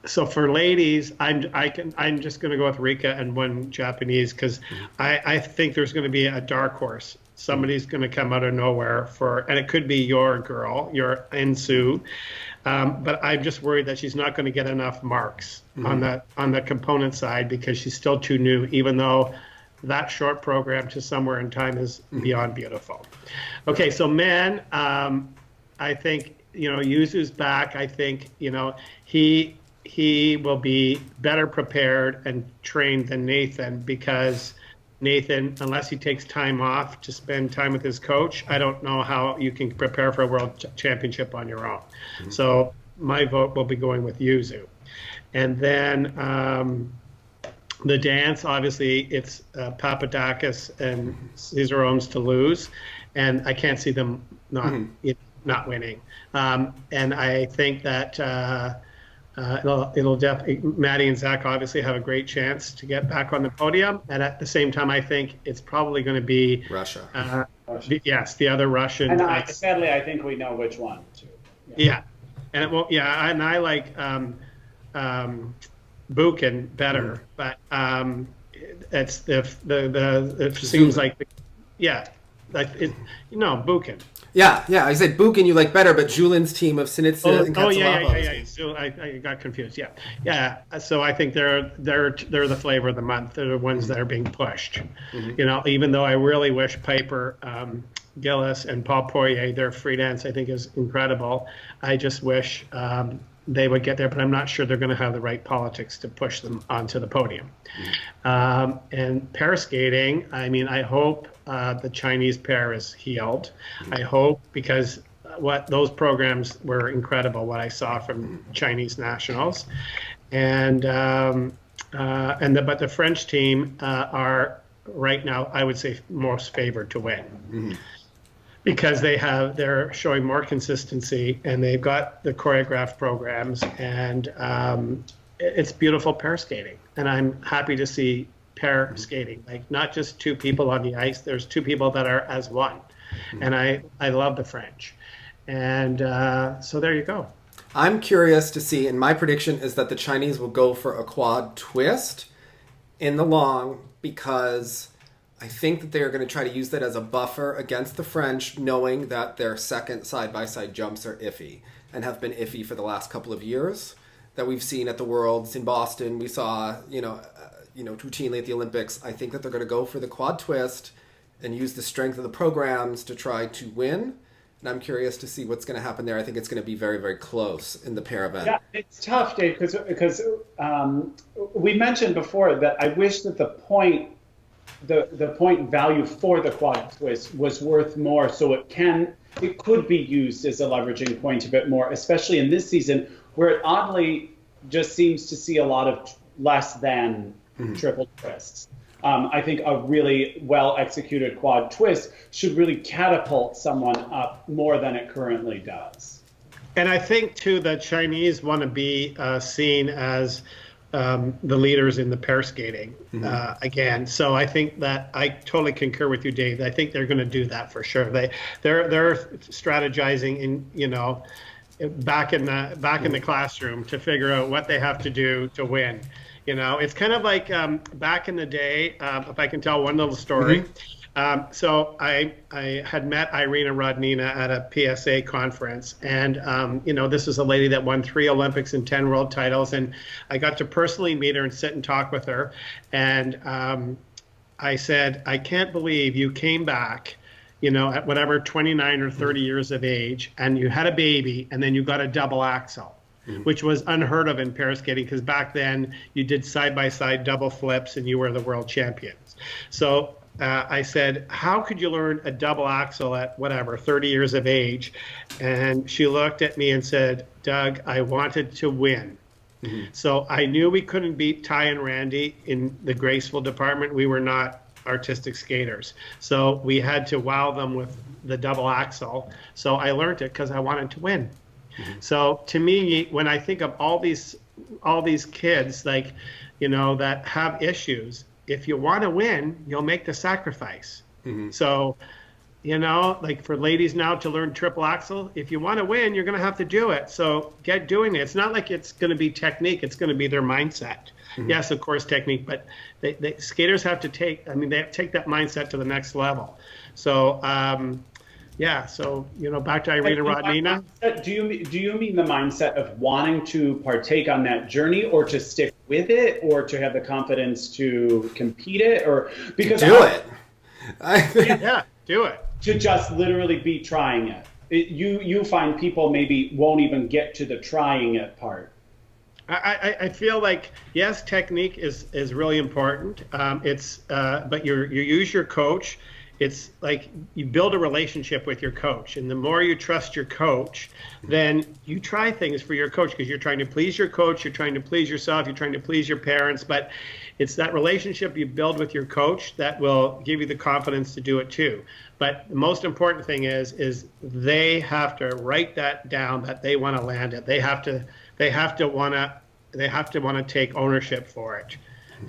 so for ladies, I'm just going to go with Rika and one Japanese because I think there's going to be a dark horse. Somebody's going to come out of nowhere and it could be your girl, your Ensu, but I'm just worried that she's not going to get enough marks on the component side because she's still too new, even though that short program to somewhere in time is beyond beautiful. Okay, so men, I think Yuzu's back. I think he will be better prepared and trained than Nathan because Nathan, unless he takes time off to spend time with his coach, I don't know how you can prepare for a world championship on your own. So my vote will be going with Yuzu. And then the dance, obviously, it's Papadakis and Cizerones to lose, and I can't see them not winning. And I think that it'll definitely, Maddie and Zach obviously have a great chance to get back on the podium. And at the same time, I think it's probably going to be Russia. Yes, the other Russian. And sadly, I think we know which one too. Yeah. And it won't. Yeah, and I like Buchan better, but it's it seems like Buchan. Yeah. I said Buchan you like better, but Julin's team of Sinitsa and Katsalapa. Yeah. So I got confused. Yeah. So I think they're the flavor of the month. They're the ones that are being pushed. Even though I really wish Piper Gillis and Paul Poirier, their free dance I think is incredible. I just wish they would get there, but I'm not sure they're going to have the right politics to push them onto the podium. And pair skating, I mean, I hope the Chinese pair is healed. I hope, because those programs were incredible, what I saw from Chinese nationals. But the French team are right now, I would say, most favored to win. Because they're showing more consistency and they've got the choreographed programs and it's beautiful pair skating. And I'm happy to see pair skating, like not just two people on the ice. There's two people that are as one. And I love the French. And so there you go. I'm curious to see, and my prediction is that the Chinese will go for a quad twist in the long because I think that they are going to try to use that as a buffer against the French, knowing that their second side-by-side jumps are iffy. and have been iffy for the last couple of years that we've seen at the Worlds in Boston. We saw, routinely at the Olympics. I think that they're going to go for the quad twist and use the strength of the programs to try to win. And I'm curious to see what's going to happen there. I think it's going to be very, very close in the pair event. Yeah, it's tough, Dave, because we mentioned before that I wish that the point value for the quad twist was worth more, so it could be used as a leveraging point a bit more, especially in this season where it oddly just seems to see a lot of less than triple twists. I think a really well-executed quad twist should really catapult someone up more than it currently does. And I think, too, the Chinese want to be seen as the leaders in the pair skating again. So I think that I totally concur with you, Dave. I think they're going to do that for sure. They're strategizing back in the classroom to figure out what they have to do to win. It's kind of like back in the day, if I can tell one little story. So I had met Irina Rodnina at a PSA conference, and this is a lady that won 3 Olympics and 10 world titles, and I got to personally meet her and sit and talk with her, and I said, I can't believe you came back, at whatever 29 or 30 years of age, and you had a baby, and then you got a double axel. Which was unheard of in pair skating, because back then you did side-by-side double flips and you were the world champions. So I said, how could you learn a double axel at 30 years of age? And she looked at me and said, Doug, I wanted to win. So I knew we couldn't beat Ty and Randy in the graceful department. We were not artistic skaters. So we had to wow them with the double axel. So I learned it because I wanted to win. So to me, when I think of all these kids, that have issues, if you want to win, you'll make the sacrifice. So, for ladies now to learn triple axel, if you want to win, you're going to have to do it. So get doing it. It's not like it's going to be technique. It's going to be their mindset. Yes, of course, technique, but the skaters have to take that mindset to the next level. So, back to Irina Rodnina. Do you mean the mindset of wanting to partake on that journey, or to stick with it, or to have the confidence to compete it, or because do it? To just literally be trying it. You find people maybe won't even get to the trying it part. I feel like, yes, technique is really important. But you use your coach. It's like you build a relationship with your coach, and the more you trust your coach, then you try things for your coach, because you're trying to please your coach, you're trying to please yourself, you're trying to please your parents, but it's that relationship you build with your coach that will give you the confidence to do it too. But the most important thing is they have to write that down, that they want to land it. They have to want to take ownership for it.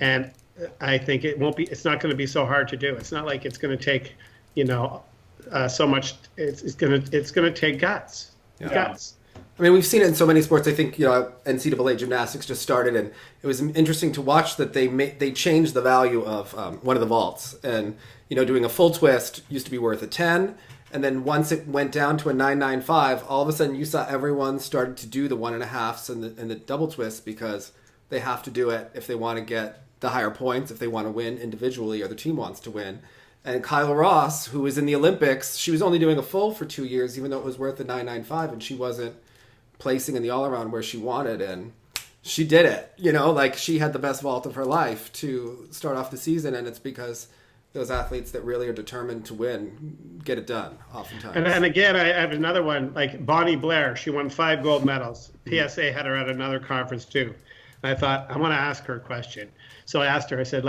And I think it's not going to be so hard to do. It's not like it's going to take, so much. It's going to take guts. Yeah. Guts. I mean, we've seen it in so many sports. I think, NCAA gymnastics just started, and it was interesting to watch that they changed the value of one of the vaults. And, doing a full twist used to be worth a 10. And then once it went down to a 9.95, all of a sudden you saw everyone started to do the 1.5s and the double twists, because they have to do it if they want to get the higher points, if they want to win individually or the team wants to win. And Kyla Ross, who was in the Olympics, she was only doing a full for 2 years, even though it was worth the 9.95, and she wasn't placing in the all-around where she wanted, and she did it. She had the best vault of her life to start off the season, and it's because those athletes that really are determined to win get it done oftentimes. And again, I have another one, like Bonnie Blair. She won 5 gold medals. PSA had her at another conference too. And I thought, I want to ask her a question. So I asked her, I said,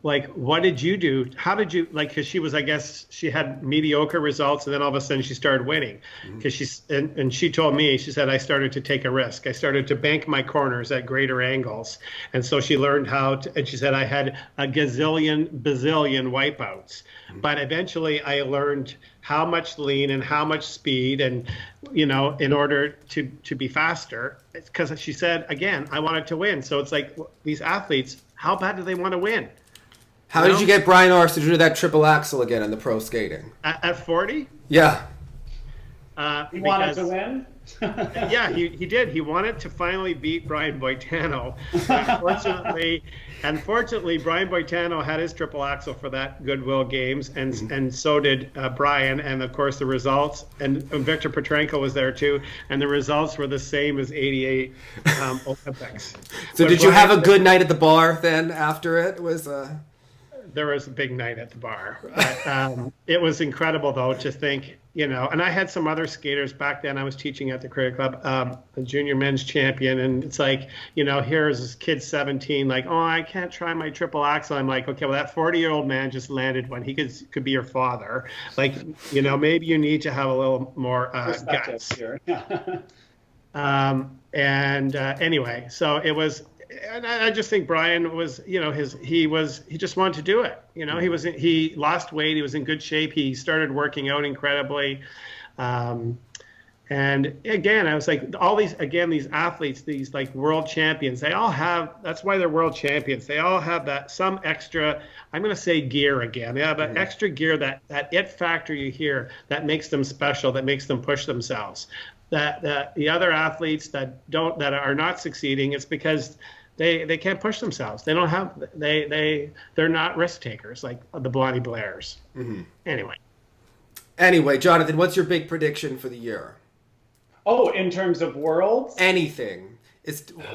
what did you do? How did you, because she was, I guess, she had mediocre results, and then all of a sudden she started winning. Because she told me, she said, I started to take a risk. I started to bank my corners at greater angles. And so she learned how to, and she said, I had a bazillion wipeouts. But eventually I learned how much lean and how much speed, and, in order to be faster, because she said, again, I wanted to win. So it's like these athletes, how bad do they want to win? How did you get Brian Ors to do that triple axel again in the pro skating? At 40? Yeah. He wanted to win? Yeah, he did. He wanted to finally beat Brian Boitano. Unfortunately, Brian Boitano had his triple axel for that Goodwill Games, and so did Brian. And of course, the results, and Victor Petrenko was there too, and the results were the same as '88 Olympics. So but did you have a good night at the bar then after it? There was a big night at the bar. But, it was incredible, though, to think, and I had some other skaters back then. I was teaching at the cricket club, the junior men's champion. And it's like, here's this kid 17, like, oh, I can't try my triple axel. I'm like, okay, well, that 40-year-old man just landed one. He could be your father. Like, maybe you need to have a little more guts. Here. Anyway, so it was. And I just think Brian was, he just wanted to do it. He lost weight. He was in good shape. He started working out incredibly. And again, I was like, these athletes, these like world champions, they all have, that's why they're world champions. They all have that, some extra, I'm going to say gear again. They have that extra gear, that it factor you hear that makes them special, that makes them push themselves. That the other athletes that are not succeeding, it's because they can't push themselves. They don't have they're not risk takers like the Blondie Blairs. Mm-hmm. Anyway, Jonathan, what's your big prediction for the year? Oh, in terms of worlds? Anything.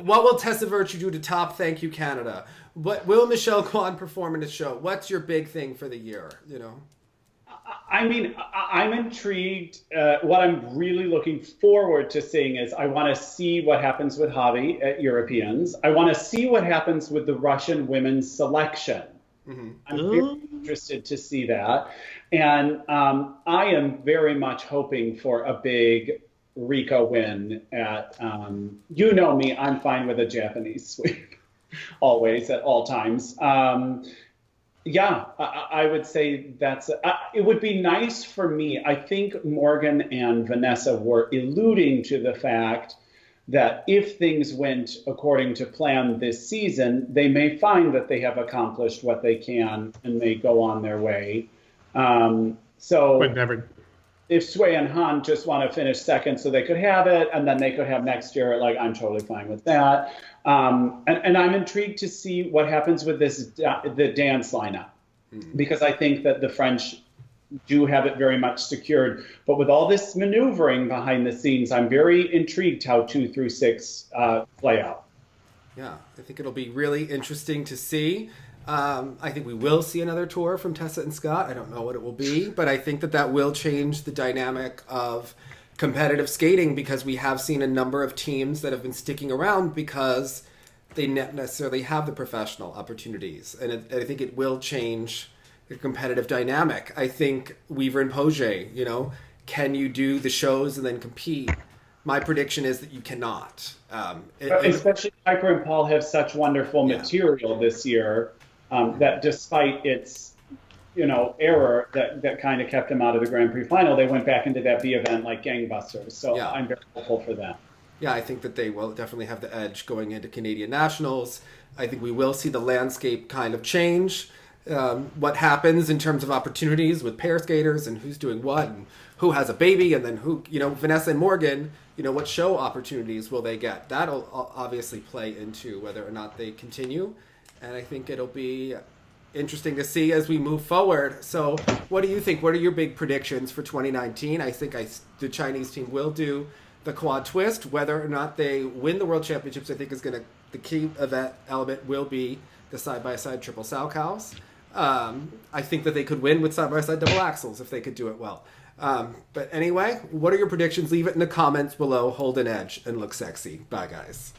What will Tessa Virtue do to top Thank You Canada? What will Michelle Kwan perform in the show? What's your big thing for the year? I mean, I'm intrigued. What I'm really looking forward to seeing is I want to see what happens with Javi at Europeans. I want to see what happens with the Russian women's selection. Mm-hmm. I'm very interested to see that. And I am very much hoping for a big Rika win at, me, I'm fine with a Japanese sweep, always, at all times. Yeah, I would say it would be nice for me. I think Morgan and Vanessa were alluding to the fact that if things went according to plan this season, they may find that they have accomplished what they can and they go on their way. If Sui and Han just want to finish second so they could have it, and then they could have next year, like, I'm totally fine with that. And I'm intrigued to see what happens with the dance lineup, because I think that the French do have it very much secured. But with all this maneuvering behind the scenes, I'm very intrigued how 2 through 6 play out. Yeah, I think it'll be really interesting to see. I think we will see another tour from Tessa and Scott. I don't know what it will be, but I think that will change the dynamic of competitive skating, because we have seen a number of teams that have been sticking around because they not necessarily have the professional opportunities. And I think it will change the competitive dynamic. I think Weaver and Poge, can you do the shows and then compete? My prediction is that you cannot. Especially Piper and Paul have such wonderful material this year that despite its error that kind of kept them out of the Grand Prix final, they went back into that B event like gangbusters. So I'm very hopeful for them. Yeah, I think that they will definitely have the edge going into Canadian Nationals. I think we will see the landscape kind of change. What happens in terms of opportunities with pair skaters and who's doing what and who has a baby, and then who, Vanessa and Morgan, what show opportunities will they get? That'll obviously play into whether or not they continue. And I think it'll be interesting to see as we move forward. So what do you think? What are your big predictions for 2019? I think the Chinese team will do the quad twist. Whether or not they win the World Championships, I think the key event element will be the side-by-side triple Salchows. I think that they could win with side-by-side double axles if they could do it well. But anyway, what are your predictions? Leave it in the comments below. Hold an edge and look sexy. Bye, guys.